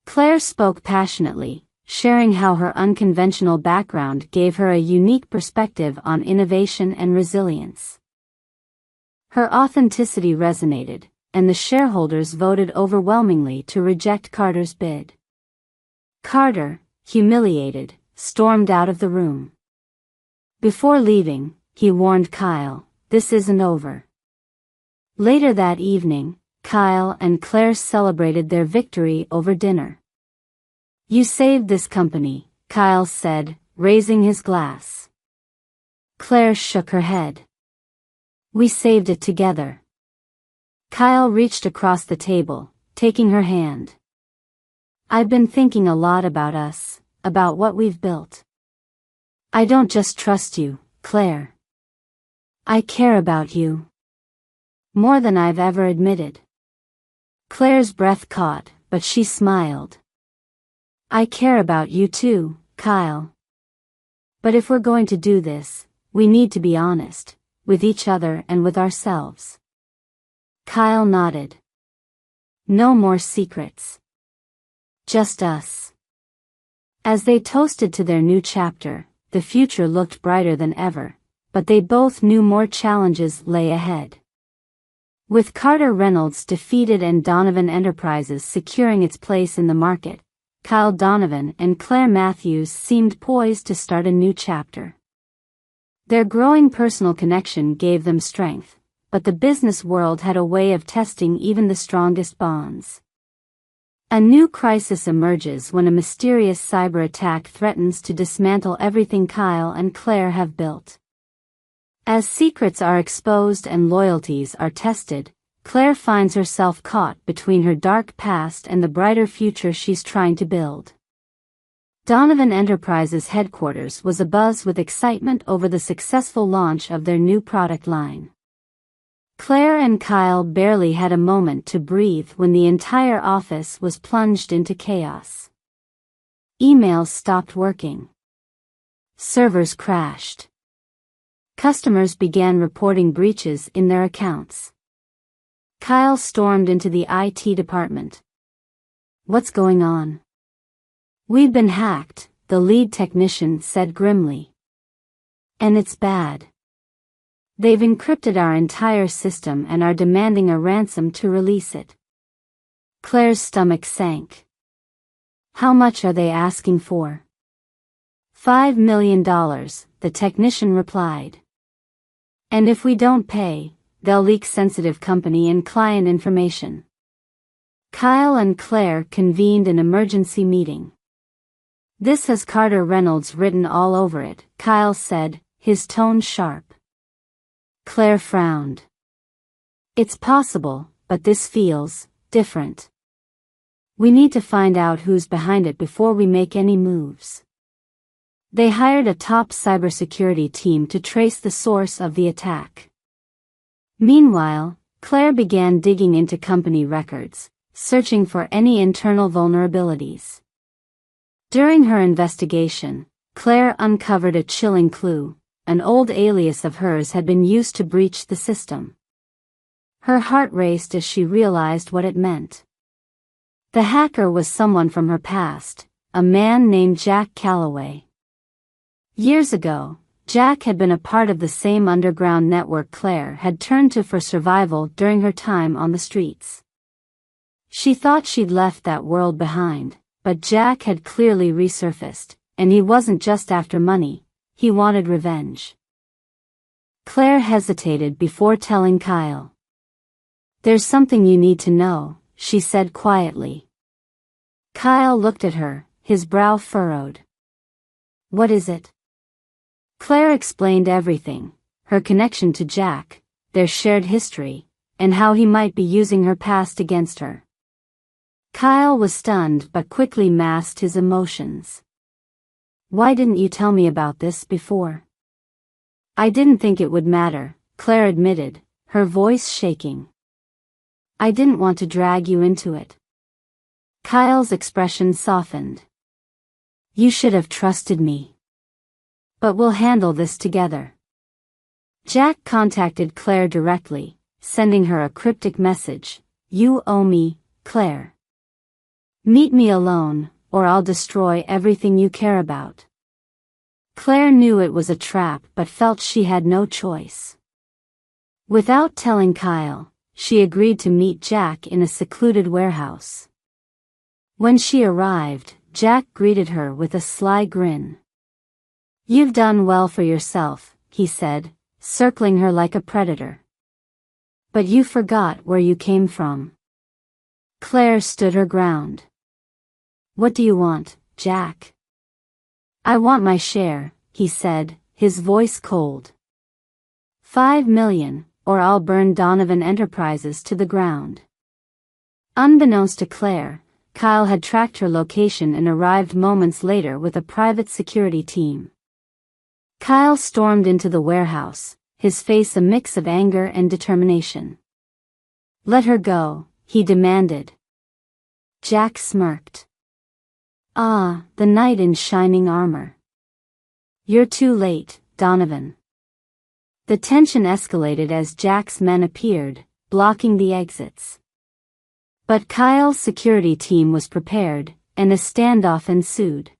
Claire spoke passionately, sharing how her unconventional background gave her a unique perspective on innovation and resilience. Her authenticity resonated, and the shareholders voted overwhelmingly to reject Carter's bid. Carter, humiliated, stormed out of the room. Before leaving, he warned Kyle, "This isn't over." Later that evening, Kyle and Claire celebrated their victory over dinner. "You saved this company," Kyle said, raising his glass. Claire shook her head. "We saved it together." Kyle reached across the table, taking her hand. "I've been thinking a lot about us, about what we've built. I don't just trust you, Claire. I care about you. More than I've ever admitted." Claire's breath caught, but she smiled. "I care about you too, Kyle. But if we're going to do this, we need to be honest, with each other and with ourselves." Kyle nodded. "No more secrets. Just us." As they toasted to their new chapter, the future looked brighter than ever, but they both knew more challenges lay ahead. With Carter Reynolds defeated and Donovan Enterprises securing its place in the market, Kyle Donovan and Claire Matthews seemed poised to start a new chapter. Their growing personal connection gave them strength, but the business world had a way of testing even the strongest bonds. A new crisis emerges when a mysterious cyber attack threatens to dismantle everything Kyle and Claire have built. As secrets are exposed and loyalties are tested, Claire finds herself caught between her dark past and the brighter future she's trying to build. Donovan Enterprises headquarters was abuzz with excitement over the successful launch of their new product line. Claire and Kyle barely had a moment to breathe when the entire office was plunged into chaos. Emails stopped working. Servers crashed. Customers began reporting breaches in their accounts. Kyle stormed into the IT department. "What's going on?" "We've been hacked," the lead technician said grimly. "And it's bad. They've encrypted our entire system and are demanding a ransom to release it." Claire's stomach sank. "How much are they asking for?" $5 million, the technician replied. "And if we don't pay, they'll leak sensitive company and client information." Kyle and Claire convened an emergency meeting. "This has Carter Reynolds written all over it," Kyle said, his tone sharp. Claire frowned. "It's possible, but this feels different. We need to find out who's behind it before we make any moves." They hired a top cybersecurity team to trace the source of the attack. Meanwhile, Claire began digging into company records, searching for any internal vulnerabilities. During her investigation, Claire uncovered a chilling clue. An old alias of hers had been used to breach the system. Her heart raced as she realized what it meant. The hacker was someone from her past, a man named Jack Calloway. Years ago, Jack had been a part of the same underground network Claire had turned to for survival during her time on the streets. She thought she'd left that world behind, but Jack had clearly resurfaced, and he wasn't just after money, he wanted revenge. Claire hesitated before telling Kyle. "There's something you need to know," she said quietly. Kyle looked at her, his brow furrowed. "What is it?" Claire explained everything, her connection to Jack, their shared history, and how he might be using her past against her. Kyle was stunned but quickly masked his emotions. "Why didn't you tell me about this before?" "I didn't think it would matter," Claire admitted, her voice shaking. "I didn't want to drag you into it." Kyle's expression softened. "You should have trusted me. But we'll handle this together." Jack contacted Claire directly, sending her a cryptic message. "You owe me, Claire. Meet me alone, or I'll destroy everything you care about." Claire knew it was a trap but felt she had no choice. Without telling Kyle, she agreed to meet Jack in a secluded warehouse. When she arrived, Jack greeted her with a sly grin. "You've done well for yourself," he said, circling her like a predator. "But you forgot where you came from." Claire stood her ground. "What do you want, Jack?" "I want my share," he said, his voice cold. $5 million, or I'll burn Donovan Enterprises to the ground." Unbeknownst to Claire, Kyle had tracked her location and arrived moments later with a private security team. Kyle stormed into the warehouse, his face a mix of anger and determination. "Let her go," he demanded. Jack smirked. "Ah, the knight in shining armor. You're too late, Donovan." The tension escalated as Jack's men appeared, blocking the exits. But Kyle's security team was prepared, and a standoff ensued.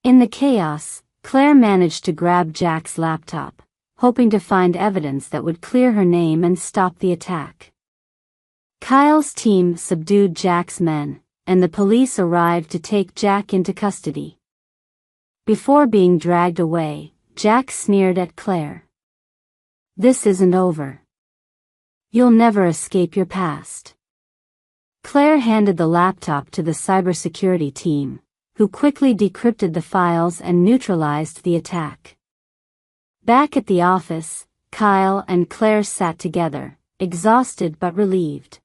In the chaos, Claire managed to grab Jack's laptop, hoping to find evidence that would clear her name and stop the attack. Kyle's team subdued Jack's men, and the police arrived to take Jack into custody. Before being dragged away, Jack sneered at Claire. "This isn't over. You'll never escape your past." Claire handed the laptop to the cybersecurity team, who quickly decrypted the files and neutralized the attack. Back at the office, Kyle and Claire sat together, exhausted but relieved.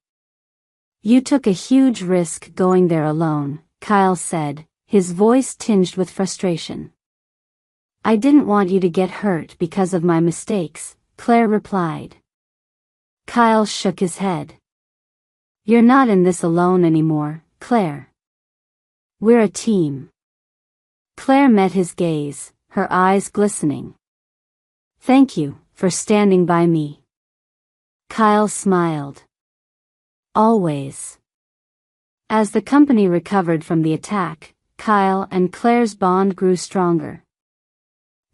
"You took a huge risk going there alone," Kyle said, his voice tinged with frustration. "I didn't want you to get hurt because of my mistakes," Claire replied. Kyle shook his head. "You're not in this alone anymore, Claire. We're a team." Claire met his gaze, her eyes glistening. "Thank you for standing by me." Kyle smiled. "Always." As the company recovered from the attack, Kyle and Claire's bond grew stronger.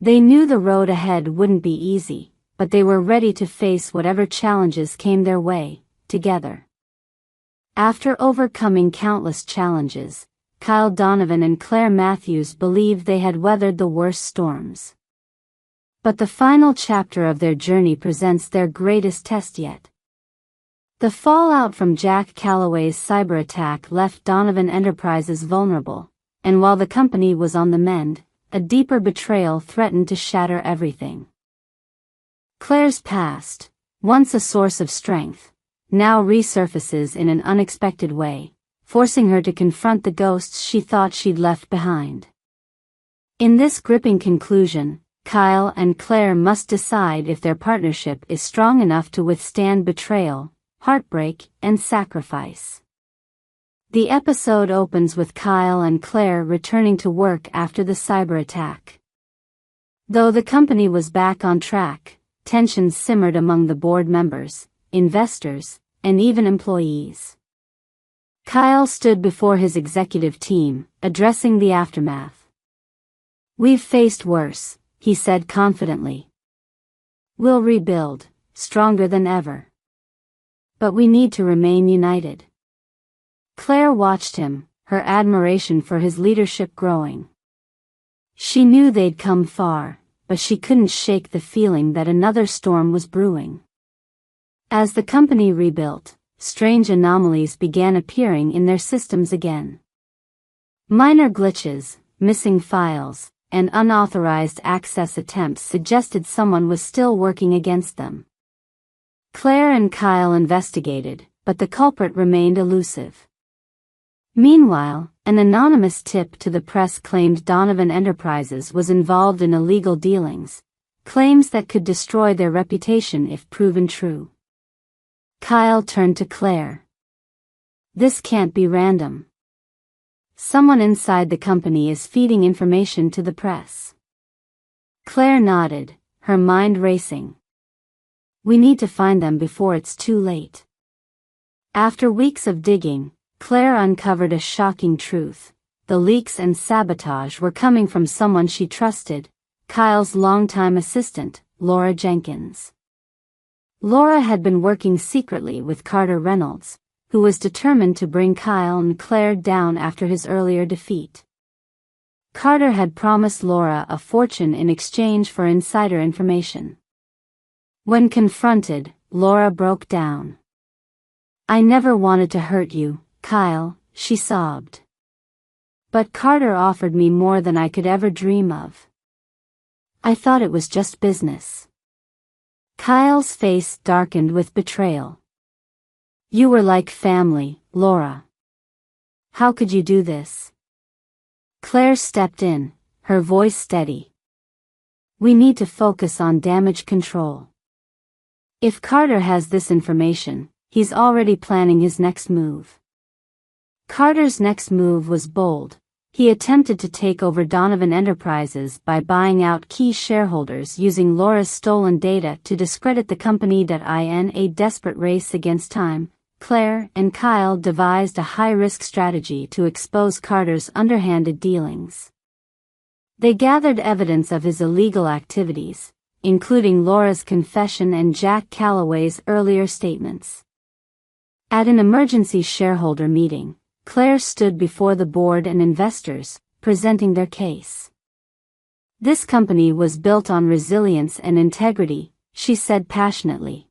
They knew the road ahead wouldn't be easy, but they were ready to face whatever challenges came their way, together. After overcoming countless challenges, Kyle Donovan and Claire Matthews believed they had weathered the worst storms. But the final chapter of their journey presents their greatest test yet. The fallout from Jack Calloway's cyber attack left Donovan Enterprises vulnerable, and while the company was on the mend, a deeper betrayal threatened to shatter everything. Claire's past, once a source of strength, now resurfaces in an unexpected way, forcing her to confront the ghosts she thought she'd left behind. In this gripping conclusion, Kyle and Claire must decide if their partnership is strong enough to withstand betrayal, heartbreak, and sacrifice. The episode opens with Kyle and Claire returning to work after the cyber attack. Though the company was back on track, tensions simmered among the board members, investors, and even employees. Kyle stood before his executive team, addressing the aftermath. "We've faced worse," he said confidently. "We'll rebuild, stronger than ever. But we need to remain united." Claire watched him, her admiration for his leadership growing. She knew they'd come far, but she couldn't shake the feeling that another storm was brewing. As the company rebuilt, strange anomalies began appearing in their systems again. Minor glitches, missing files, and unauthorized access attempts suggested someone was still working against them. Claire and Kyle investigated, but the culprit remained elusive. Meanwhile, an anonymous tip to the press claimed Donovan Enterprises was involved in illegal dealings, claims that could destroy their reputation if proven true. Kyle turned to Claire. "This can't be random. Someone inside the company is feeding information to the press." Claire nodded, her mind racing. "We need to find them before it's too late." After weeks of digging, Claire uncovered a shocking truth. The leaks and sabotage were coming from someone she trusted, Kyle's longtime assistant, Laura Jenkins. Laura had been working secretly with Carter Reynolds, who was determined to bring Kyle and Claire down after his earlier defeat. Carter had promised Laura a fortune in exchange for insider information. When confronted, Laura broke down. "I never wanted to hurt you, Kyle," she sobbed. "But Carter offered me more than I could ever dream of. I thought it was just business." Kyle's face darkened with betrayal. "You were like family, Laura. How could you do this?" Claire stepped in, her voice steady. "We need to focus on damage control. If Carter has this information, he's already planning his next move." Carter's next move was bold. He attempted to take over Donovan Enterprises by buying out key shareholders using Laura's stolen data to discredit the company. In a desperate race against time, Claire and Kyle devised a high-risk strategy to expose Carter's underhanded dealings. They gathered evidence of his illegal activities, including Laura's confession and Jack Calloway's earlier statements. At an emergency shareholder meeting, Claire stood before the board and investors, presenting their case. "This company was built on resilience and integrity," she said passionately.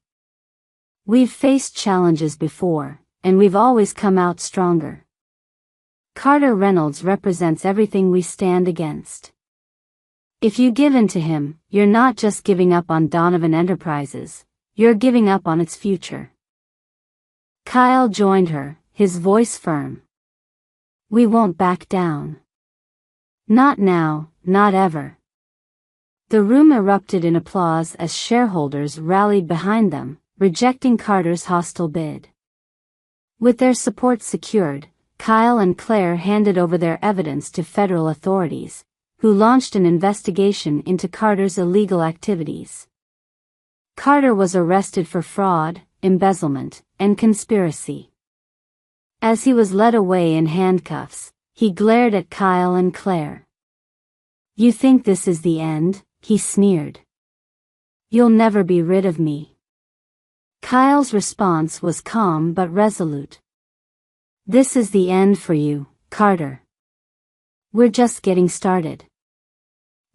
"We've faced challenges before, and we've always come out stronger. Carter Reynolds represents everything we stand against. If you give in to him, you're not just giving up on Donovan Enterprises, you're giving up on its future. Kyle joined her, his voice firm. We won't back down. Not now, not ever. The room erupted in applause as shareholders rallied behind them, rejecting Carter's hostile bid. With their support secured, Kyle and Claire handed over their evidence to federal authorities, who launched an investigation into Carter's illegal activities. Carter was arrested for fraud, embezzlement, and conspiracy. As he was led away in handcuffs, he glared at Kyle and Claire. You think this is the end? He sneered. You'll never be rid of me. Kyle's response was calm but resolute. This is the end for you, Carter. We're just getting started.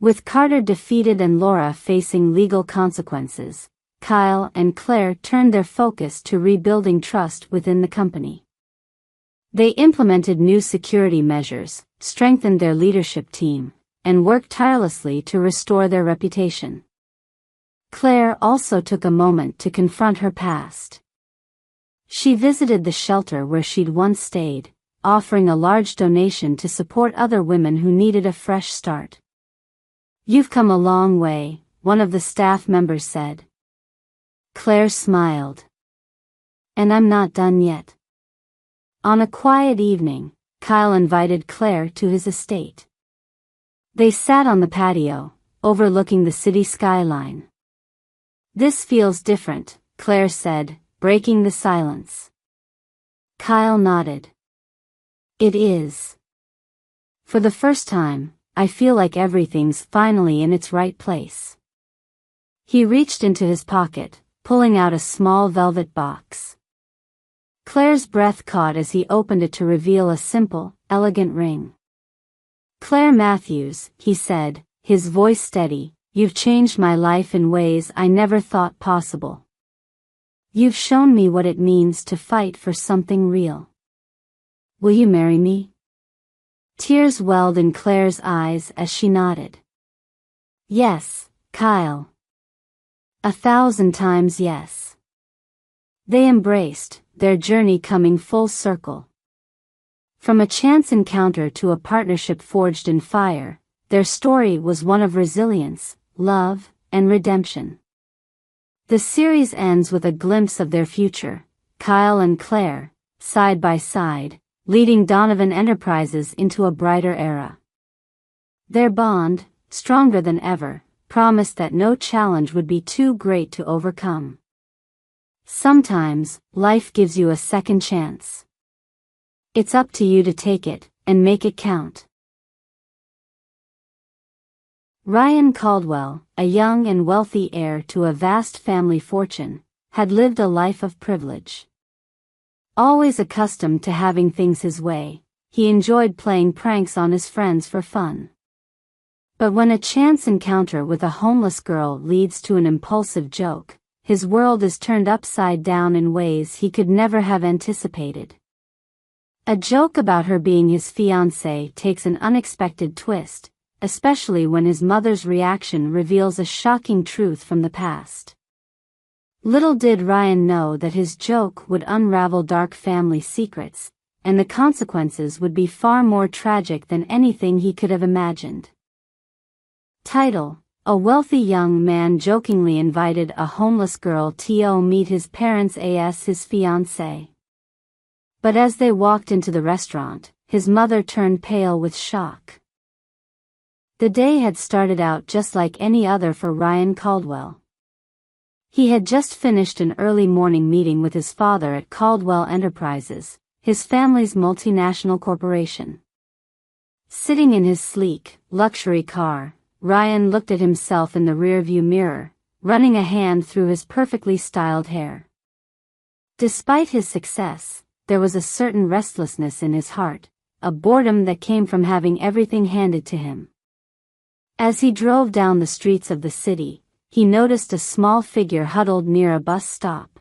With Carter defeated and Laura facing legal consequences, Kyle and Claire turned their focus to rebuilding trust within the company. They implemented new security measures, strengthened their leadership team, and worked tirelessly to restore their reputation. Claire also took a moment to confront her past. She visited the shelter where she'd once stayed, offering a large donation to support other women who needed a fresh start. You've come a long way, one of the staff members said. Claire smiled. And I'm not done yet. On a quiet evening, Kyle invited Claire to his estate. They sat on the patio, overlooking the city skyline. This feels different, Claire said, breaking the silence. Kyle nodded. It is. For the first time, I feel like everything's finally in its right place. He reached into his pocket, pulling out a small velvet box. Claire's breath caught as he opened it to reveal a simple, elegant ring. Claire Matthews, he said, his voice steady, you've changed my life in ways I never thought possible. You've shown me what it means to fight for something real. Will you marry me? Tears welled in Claire's eyes as she nodded. Yes, Kyle. 1,000 times yes. They embraced, their journey coming full circle. From a chance encounter to a partnership forged in fire, their story was one of resilience, love, and redemption. The series ends with a glimpse of their future, Kyle and Claire, side by side, leading Donovan Enterprises into a brighter era. Their bond, stronger than ever, promised that no challenge would be too great to overcome. Sometimes, life gives you a second chance. It's up to you to take it, and make it count. Ryan Caldwell, a young and wealthy heir to a vast family fortune, had lived a life of privilege. Always accustomed to having things his way, he enjoyed playing pranks on his friends for fun. But when a chance encounter with a homeless girl leads to an impulsive joke, his world is turned upside down in ways he could never have anticipated. A joke about her being his fiancée takes an unexpected twist, especially when his mother's reaction reveals a shocking truth from the past. Little did Ryan know that his joke would unravel dark family secrets, and the consequences would be far more tragic than anything he could have imagined. Title: A wealthy young man jokingly invited a homeless girl to meet his parents as his fiancée. But as they walked into the restaurant, his mother turned pale with shock. The day had started out just like any other for Ryan Caldwell. He had just finished an early morning meeting with his father at Caldwell Enterprises, his family's multinational corporation. Sitting in his sleek, luxury car, Ryan looked at himself in the rearview mirror, running a hand through his perfectly styled hair. Despite his success, there was a certain restlessness in his heart, a boredom that came from having everything handed to him. As he drove down the streets of the city, he noticed a small figure huddled near a bus stop.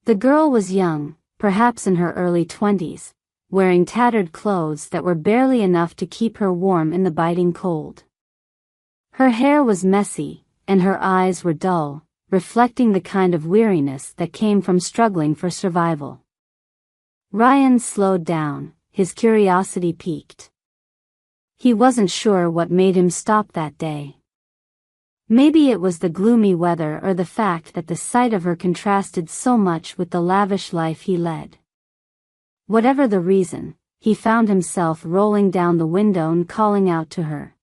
The girl was young, perhaps in her early 20s, wearing tattered clothes that were barely enough to keep her warm in the biting cold. Her hair was messy, and her eyes were dull, reflecting the kind of weariness that came from struggling for survival. Ryan slowed down, his curiosity piqued. He wasn't sure what made him stop that day. Maybe it was the gloomy weather or the fact that the sight of her contrasted so much with the lavish life he led. Whatever the reason, he found himself rolling down the window and calling out to her.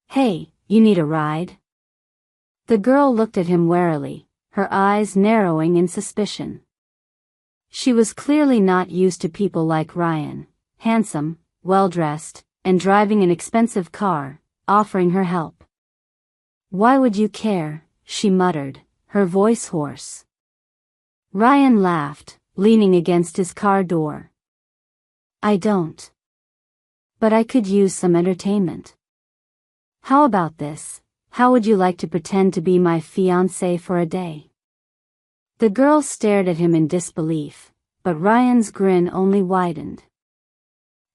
"Hey, you need a ride?" The girl looked at him warily, her eyes narrowing in suspicion. She was clearly not used to people like Ryan, handsome, well-dressed, and driving an expensive car, offering her help. "Why would you care?" she muttered, her voice hoarse. Ryan laughed, leaning against his car door. "I don't. But I could use some entertainment. How about this? How would you like to pretend to be my fiancé for a day?" The girl stared at him in disbelief, but Ryan's grin only widened.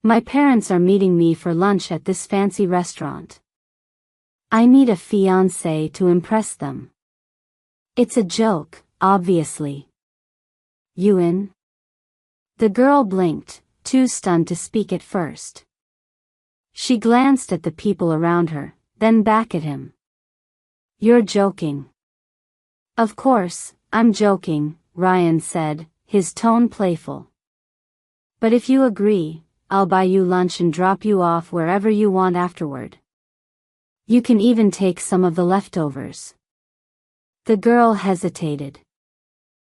"My parents are meeting me for lunch at this fancy restaurant. I need a fiancé to impress them. It's a joke, obviously. You in?" The girl blinked, too stunned to speak at first. She glanced at the people around her, then back at him. "You're joking." "Of course, I'm joking," Ryan said, his tone playful. "But if you agree, I'll buy you lunch and drop you off wherever you want afterward. You can even take some of the leftovers." The girl hesitated.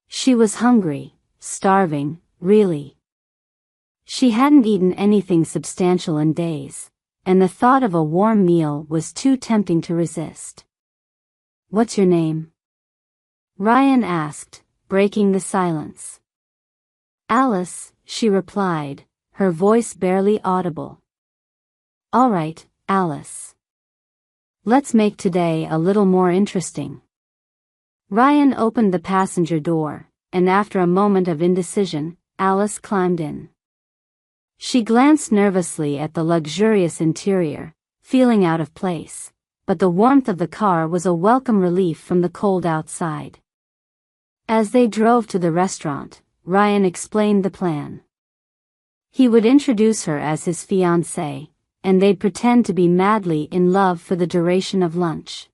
She was hungry, starving, really. She hadn't eaten anything substantial in days, and the thought of a warm meal was too tempting to resist. "What's your name?" Ryan asked, breaking the silence. "Alice," she replied, her voice barely audible. "All right, Alice. Let's make today a little more interesting." Ryan opened the passenger door, and after a moment of indecision, Alice climbed in. She glanced nervously at the luxurious interior, feeling out of place, but the warmth of the car was a welcome relief from the cold outside. As they drove to the restaurant, Ryan explained the plan. He would introduce her as his fiancée, and they'd pretend to be madly in love for the duration of lunch.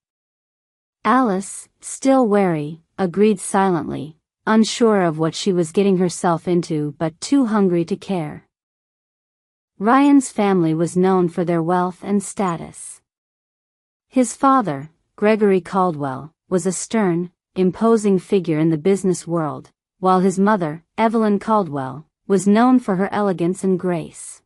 Alice, still wary, agreed silently, unsure of what she was getting herself into but too hungry to care. Ryan's family was known for their wealth and status. His father, Gregory Caldwell, was a stern, imposing figure in the business world, while his mother, Evelyn Caldwell, was known for her elegance and grace.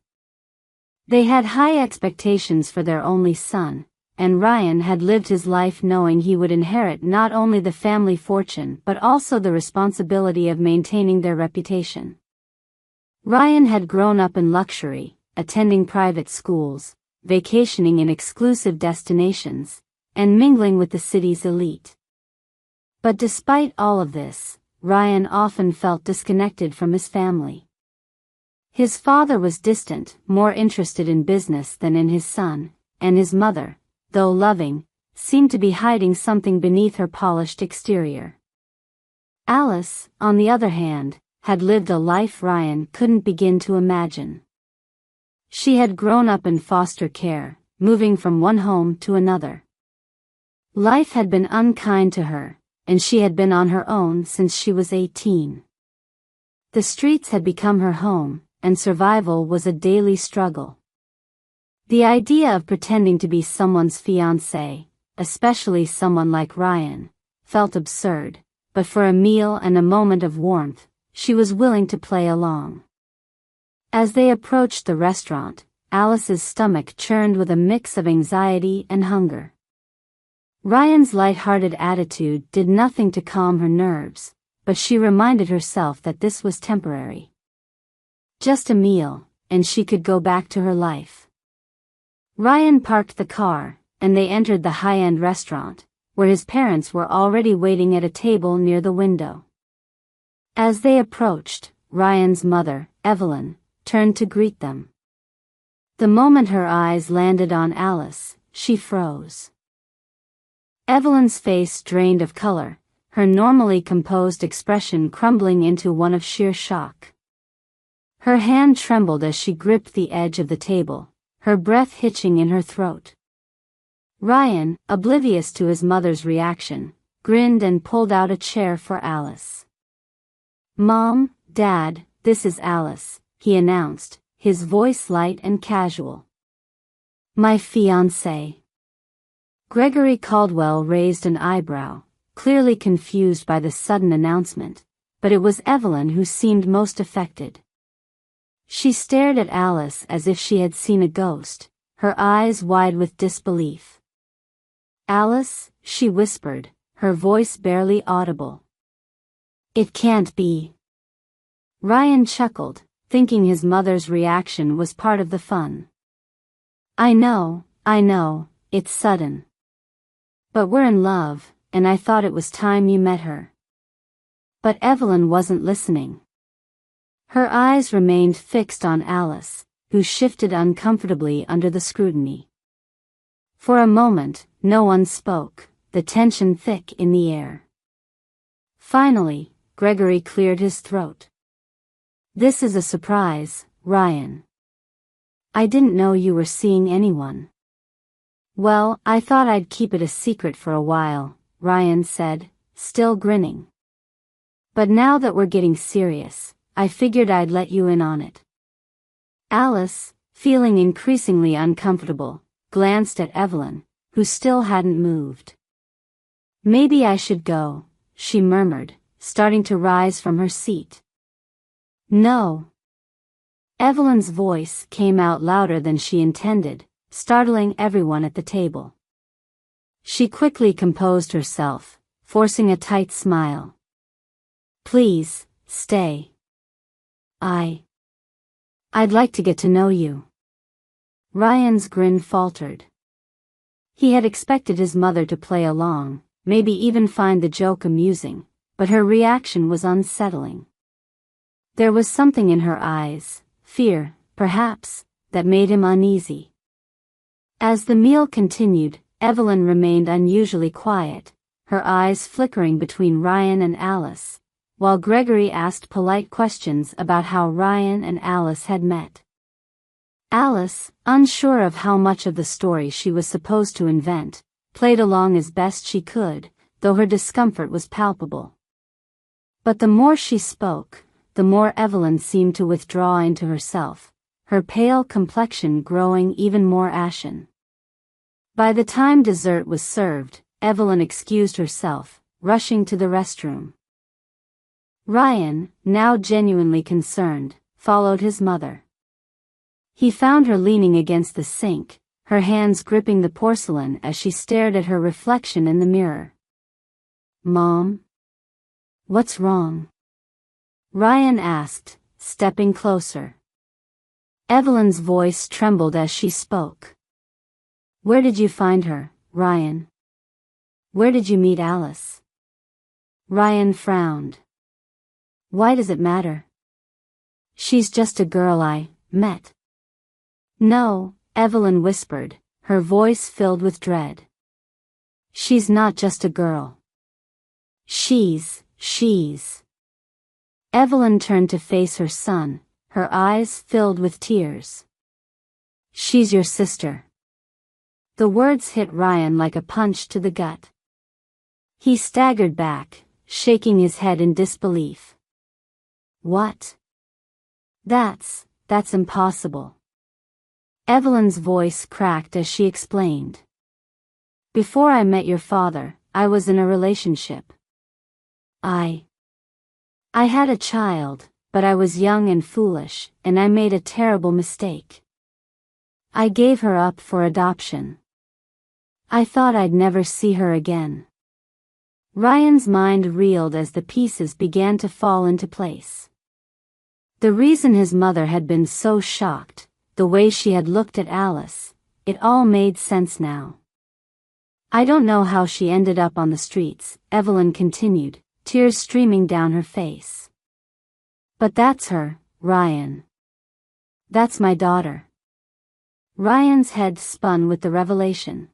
They had high expectations for their only son, and Ryan had lived his life knowing he would inherit not only the family fortune but also the responsibility of maintaining their reputation. Ryan had grown up in luxury, attending private schools, vacationing in exclusive destinations, and mingling with the city's elite. But despite all of this, Ryan often felt disconnected from his family. His father was distant, more interested in business than in his son, and his mother, though loving, seemed to be hiding something beneath her polished exterior. Alice, on the other hand, had lived a life Ryan couldn't begin to imagine. She had grown up in foster care, moving from one home to another. Life had been unkind to her, and she had been on her own since she was 18. The streets had become her home, and survival was a daily struggle. The idea of pretending to be someone's fiancé, especially someone like Ryan, felt absurd, but for a meal and a moment of warmth, she was willing to play along. As they approached the restaurant, Alice's stomach churned with a mix of anxiety and hunger. Ryan's light-hearted attitude did nothing to calm her nerves, but she reminded herself that this was temporary. Just a meal, and she could go back to her life. Ryan parked the car, and they entered the high-end restaurant, where his parents were already waiting at a table near the window. As they approached, Ryan's mother, Evelyn, turned to greet them. The moment her eyes landed on Alice, she froze. Evelyn's face drained of color, her normally composed expression crumbling into one of sheer shock. Her hand trembled as she gripped the edge of the table, her breath hitching in her throat. Ryan, oblivious to his mother's reaction, grinned and pulled out a chair for Alice. "Mom, Dad, this is Alice," he announced, his voice light and casual. "My fiancé." Gregory Caldwell raised an eyebrow, clearly confused by the sudden announcement, but it was Evelyn who seemed most affected. She stared at Alice as if she had seen a ghost, her eyes wide with disbelief. "Alice," she whispered, her voice barely audible. "It can't be." Ryan chuckled, thinking his mother's reaction was part of the fun. I know, it's sudden. But we're in love, and I thought it was time you met her." But Evelyn wasn't listening. Her eyes remained fixed on Alice, who shifted uncomfortably under the scrutiny. For a moment, no one spoke, the tension thick in the air. Finally, Gregory cleared his throat. "This is a surprise, Ryan. I didn't know you were seeing anyone." "Well, I thought I'd keep it a secret for a while," Ryan said, still grinning. "But now that we're getting serious, I figured I'd let you in on it." Alice, feeling increasingly uncomfortable, glanced at Evelyn, who still hadn't moved. "Maybe I should go," she murmured, starting to rise from her seat. "No." Evelyn's voice came out louder than she intended, startling everyone at the table. She quickly composed herself, forcing a tight smile. "Please, stay. I'd like to get to know you." Ryan's grin faltered. He had expected his mother to play along, maybe even find the joke amusing, but her reaction was unsettling. There was something in her eyes, fear, perhaps, that made him uneasy. As the meal continued, Evelyn remained unusually quiet, her eyes flickering between Ryan and Alice, while Gregory asked polite questions about how Ryan and Alice had met. Alice, unsure of how much of the story she was supposed to invent, played along as best she could, though her discomfort was palpable. But the more she spoke, the more Evelyn seemed to withdraw into herself, her pale complexion growing even more ashen. By the time dessert was served, Evelyn excused herself, rushing to the restroom. Ryan, now genuinely concerned, followed his mother. He found her leaning against the sink, her hands gripping the porcelain as she stared at her reflection in the mirror. "Mom? What's wrong?" Ryan asked, stepping closer. Evelyn's voice trembled as she spoke. "Where did you find her, Ryan? Where did you meet Alice?" Ryan frowned. "Why does it matter? She's just a girl I met." "No," Evelyn whispered, her voice filled with dread. "She's not just a girl. She's. Evelyn turned to face her son, her eyes filled with tears. "She's your sister." The words hit Ryan like a punch to the gut. He staggered back, shaking his head in disbelief. "What? That's impossible." Evelyn's voice cracked as she explained. "Before I met your father, I was in a relationship. I had a child, but I was young and foolish, and I made a terrible mistake. I gave her up for adoption. I thought I'd never see her again." Ryan's mind reeled as the pieces began to fall into place. The reason his mother had been so shocked, the way she had looked at Alice, it all made sense now. "I don't know how she ended up on the streets," Evelyn continued, tears streaming down her face. But that's her, Ryan. That's my daughter. Ryan's head spun with the revelation.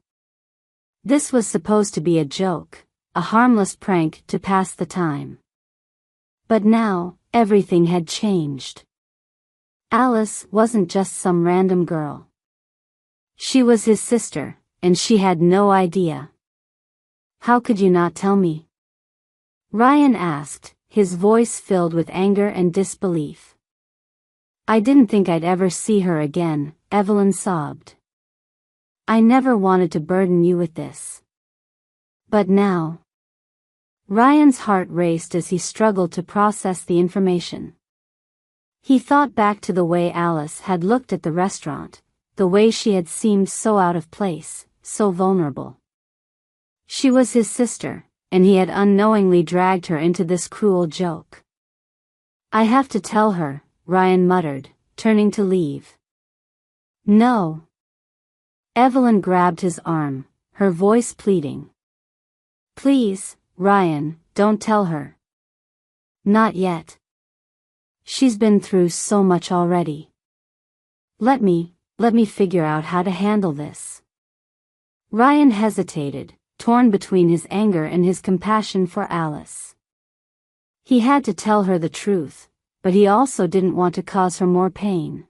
This was supposed to be a joke, a harmless prank to pass the time. But now, everything had changed. Alice wasn't just some random girl. She was his sister, and she had no idea. How could you not tell me? Ryan asked, his voice filled with anger and disbelief. I didn't think I'd ever see her again, Evelyn sobbed. I never wanted to burden you with this. But now. Ryan's heart raced as he struggled to process the information. He thought back to the way Alice had looked at the restaurant, the way she had seemed so out of place, so vulnerable. She was his sister, and he had unknowingly dragged her into this cruel joke. I have to tell her, Ryan muttered, turning to leave. No. Evelyn grabbed his arm, her voice pleading. Please, Ryan, don't tell her. Not yet. She's been through so much already. Let me figure out how to handle this. Ryan hesitated, torn between his anger and his compassion for Alice. He had to tell her the truth, but he also didn't want to cause her more pain.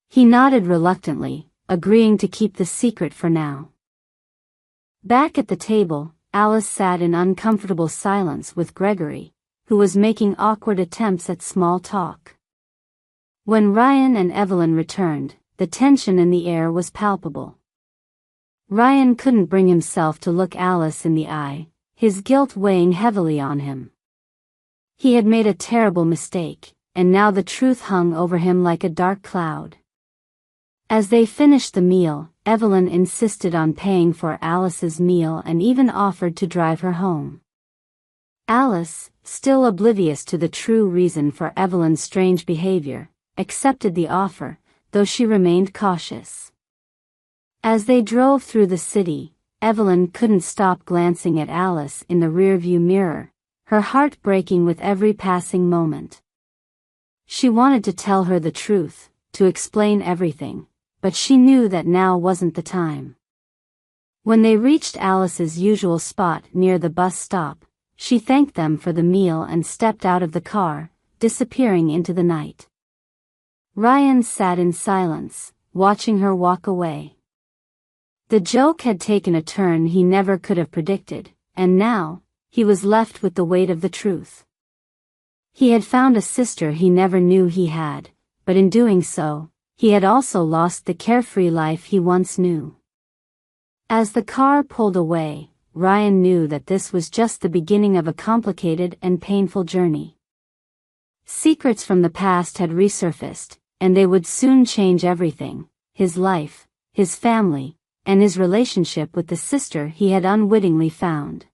He nodded reluctantly, agreeing to keep the secret for now. Back at the table, Alice sat in uncomfortable silence with Gregory, who was making awkward attempts at small talk. When Ryan and Evelyn returned, the tension in the air was palpable. Ryan couldn't bring himself to look Alice in the eye, his guilt weighing heavily on him. He had made a terrible mistake, and now the truth hung over him like a dark cloud. As they finished the meal, Evelyn insisted on paying for Alice's meal and even offered to drive her home. Alice, still oblivious to the true reason for Evelyn's strange behavior, accepted the offer, though she remained cautious. As they drove through the city, Evelyn couldn't stop glancing at Alice in the rearview mirror, her heart breaking with every passing moment. She wanted to tell her the truth, to explain everything, but she knew that now wasn't the time. When they reached Alice's usual spot near the bus stop, she thanked them for the meal and stepped out of the car, disappearing into the night. Ryan sat in silence, watching her walk away. The joke had taken a turn he never could have predicted, and now, he was left with the weight of the truth. He had found a sister he never knew he had, but in doing so, he had also lost the carefree life he once knew. As the car pulled away, Ryan knew that this was just the beginning of a complicated and painful journey. Secrets from the past had resurfaced, and they would soon change everything: his life, his family, and his relationship with the sister he had unwittingly found.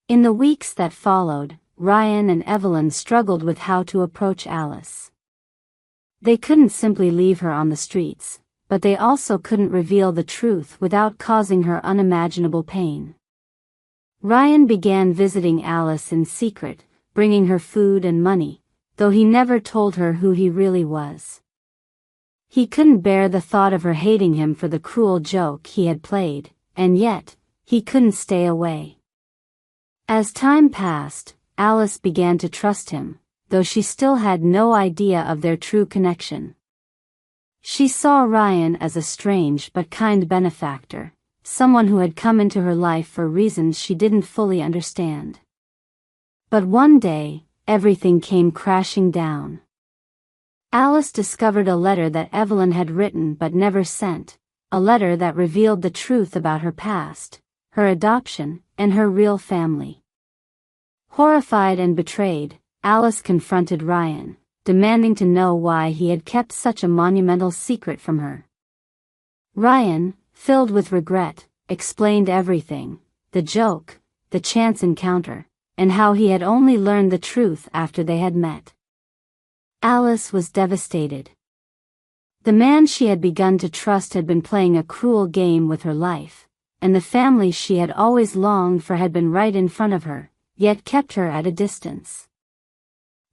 In the weeks that followed, Ryan and Evelyn struggled with how to approach Alice. They couldn't simply leave her on the streets, but they also couldn't reveal the truth without causing her unimaginable pain. Ryan began visiting Alice in secret, bringing her food and money, though he never told her who he really was. He couldn't bear the thought of her hating him for the cruel joke he had played, and yet, he couldn't stay away. As time passed, Alice began to trust him, though she still had no idea of their true connection. She saw Ryan as a strange but kind benefactor, someone who had come into her life for reasons she didn't fully understand. But one day, everything came crashing down. Alice discovered a letter that Evelyn had written but never sent, a letter that revealed the truth about her past, her adoption, and her real family. Horrified and betrayed, Alice confronted Ryan, demanding to know why he had kept such a monumental secret from her. Ryan, filled with regret, explained everything: the joke, the chance encounter, and how he had only learned the truth after they had met. Alice was devastated. The man she had begun to trust had been playing a cruel game with her life, and the family she had always longed for had been right in front of her, yet kept her at a distance.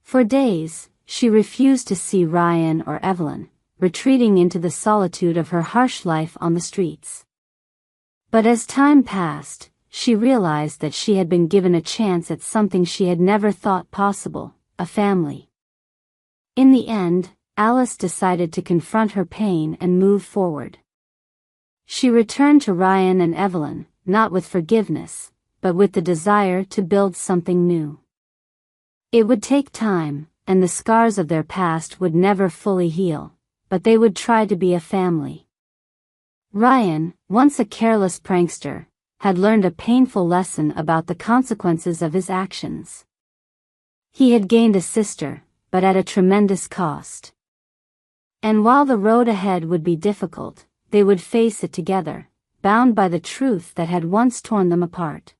For days, she refused to see Ryan or Evelyn, retreating into the solitude of her harsh life on the streets. But as time passed, she realized that she had been given a chance at something she had never thought possible, a family. In the end, Alice decided to confront her pain and move forward. She returned to Ryan and Evelyn, not with forgiveness, but with the desire to build something new. It would take time, and the scars of their past would never fully heal, but they would try to be a family. Ryan, once a careless prankster, had learned a painful lesson about the consequences of his actions. He had gained a sister, but at a tremendous cost. And while the road ahead would be difficult, they would face it together, bound by the truth that had once torn them apart.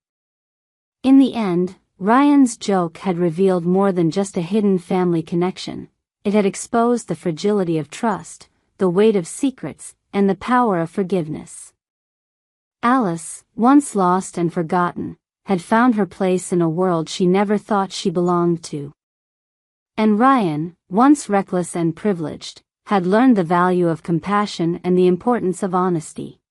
In the end, Ryan's joke had revealed more than just a hidden family connection. It had exposed the fragility of trust, the weight of secrets, and the power of forgiveness. Alice, once lost and forgotten, had found her place in a world she never thought she belonged to. And Ryan, once reckless and privileged, had learned the value of compassion and the importance of honesty.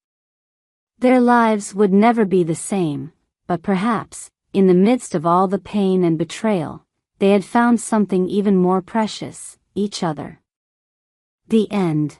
Their lives would never be the same, but perhaps, in the midst of all the pain and betrayal, they had found something even more precious, each other. The end.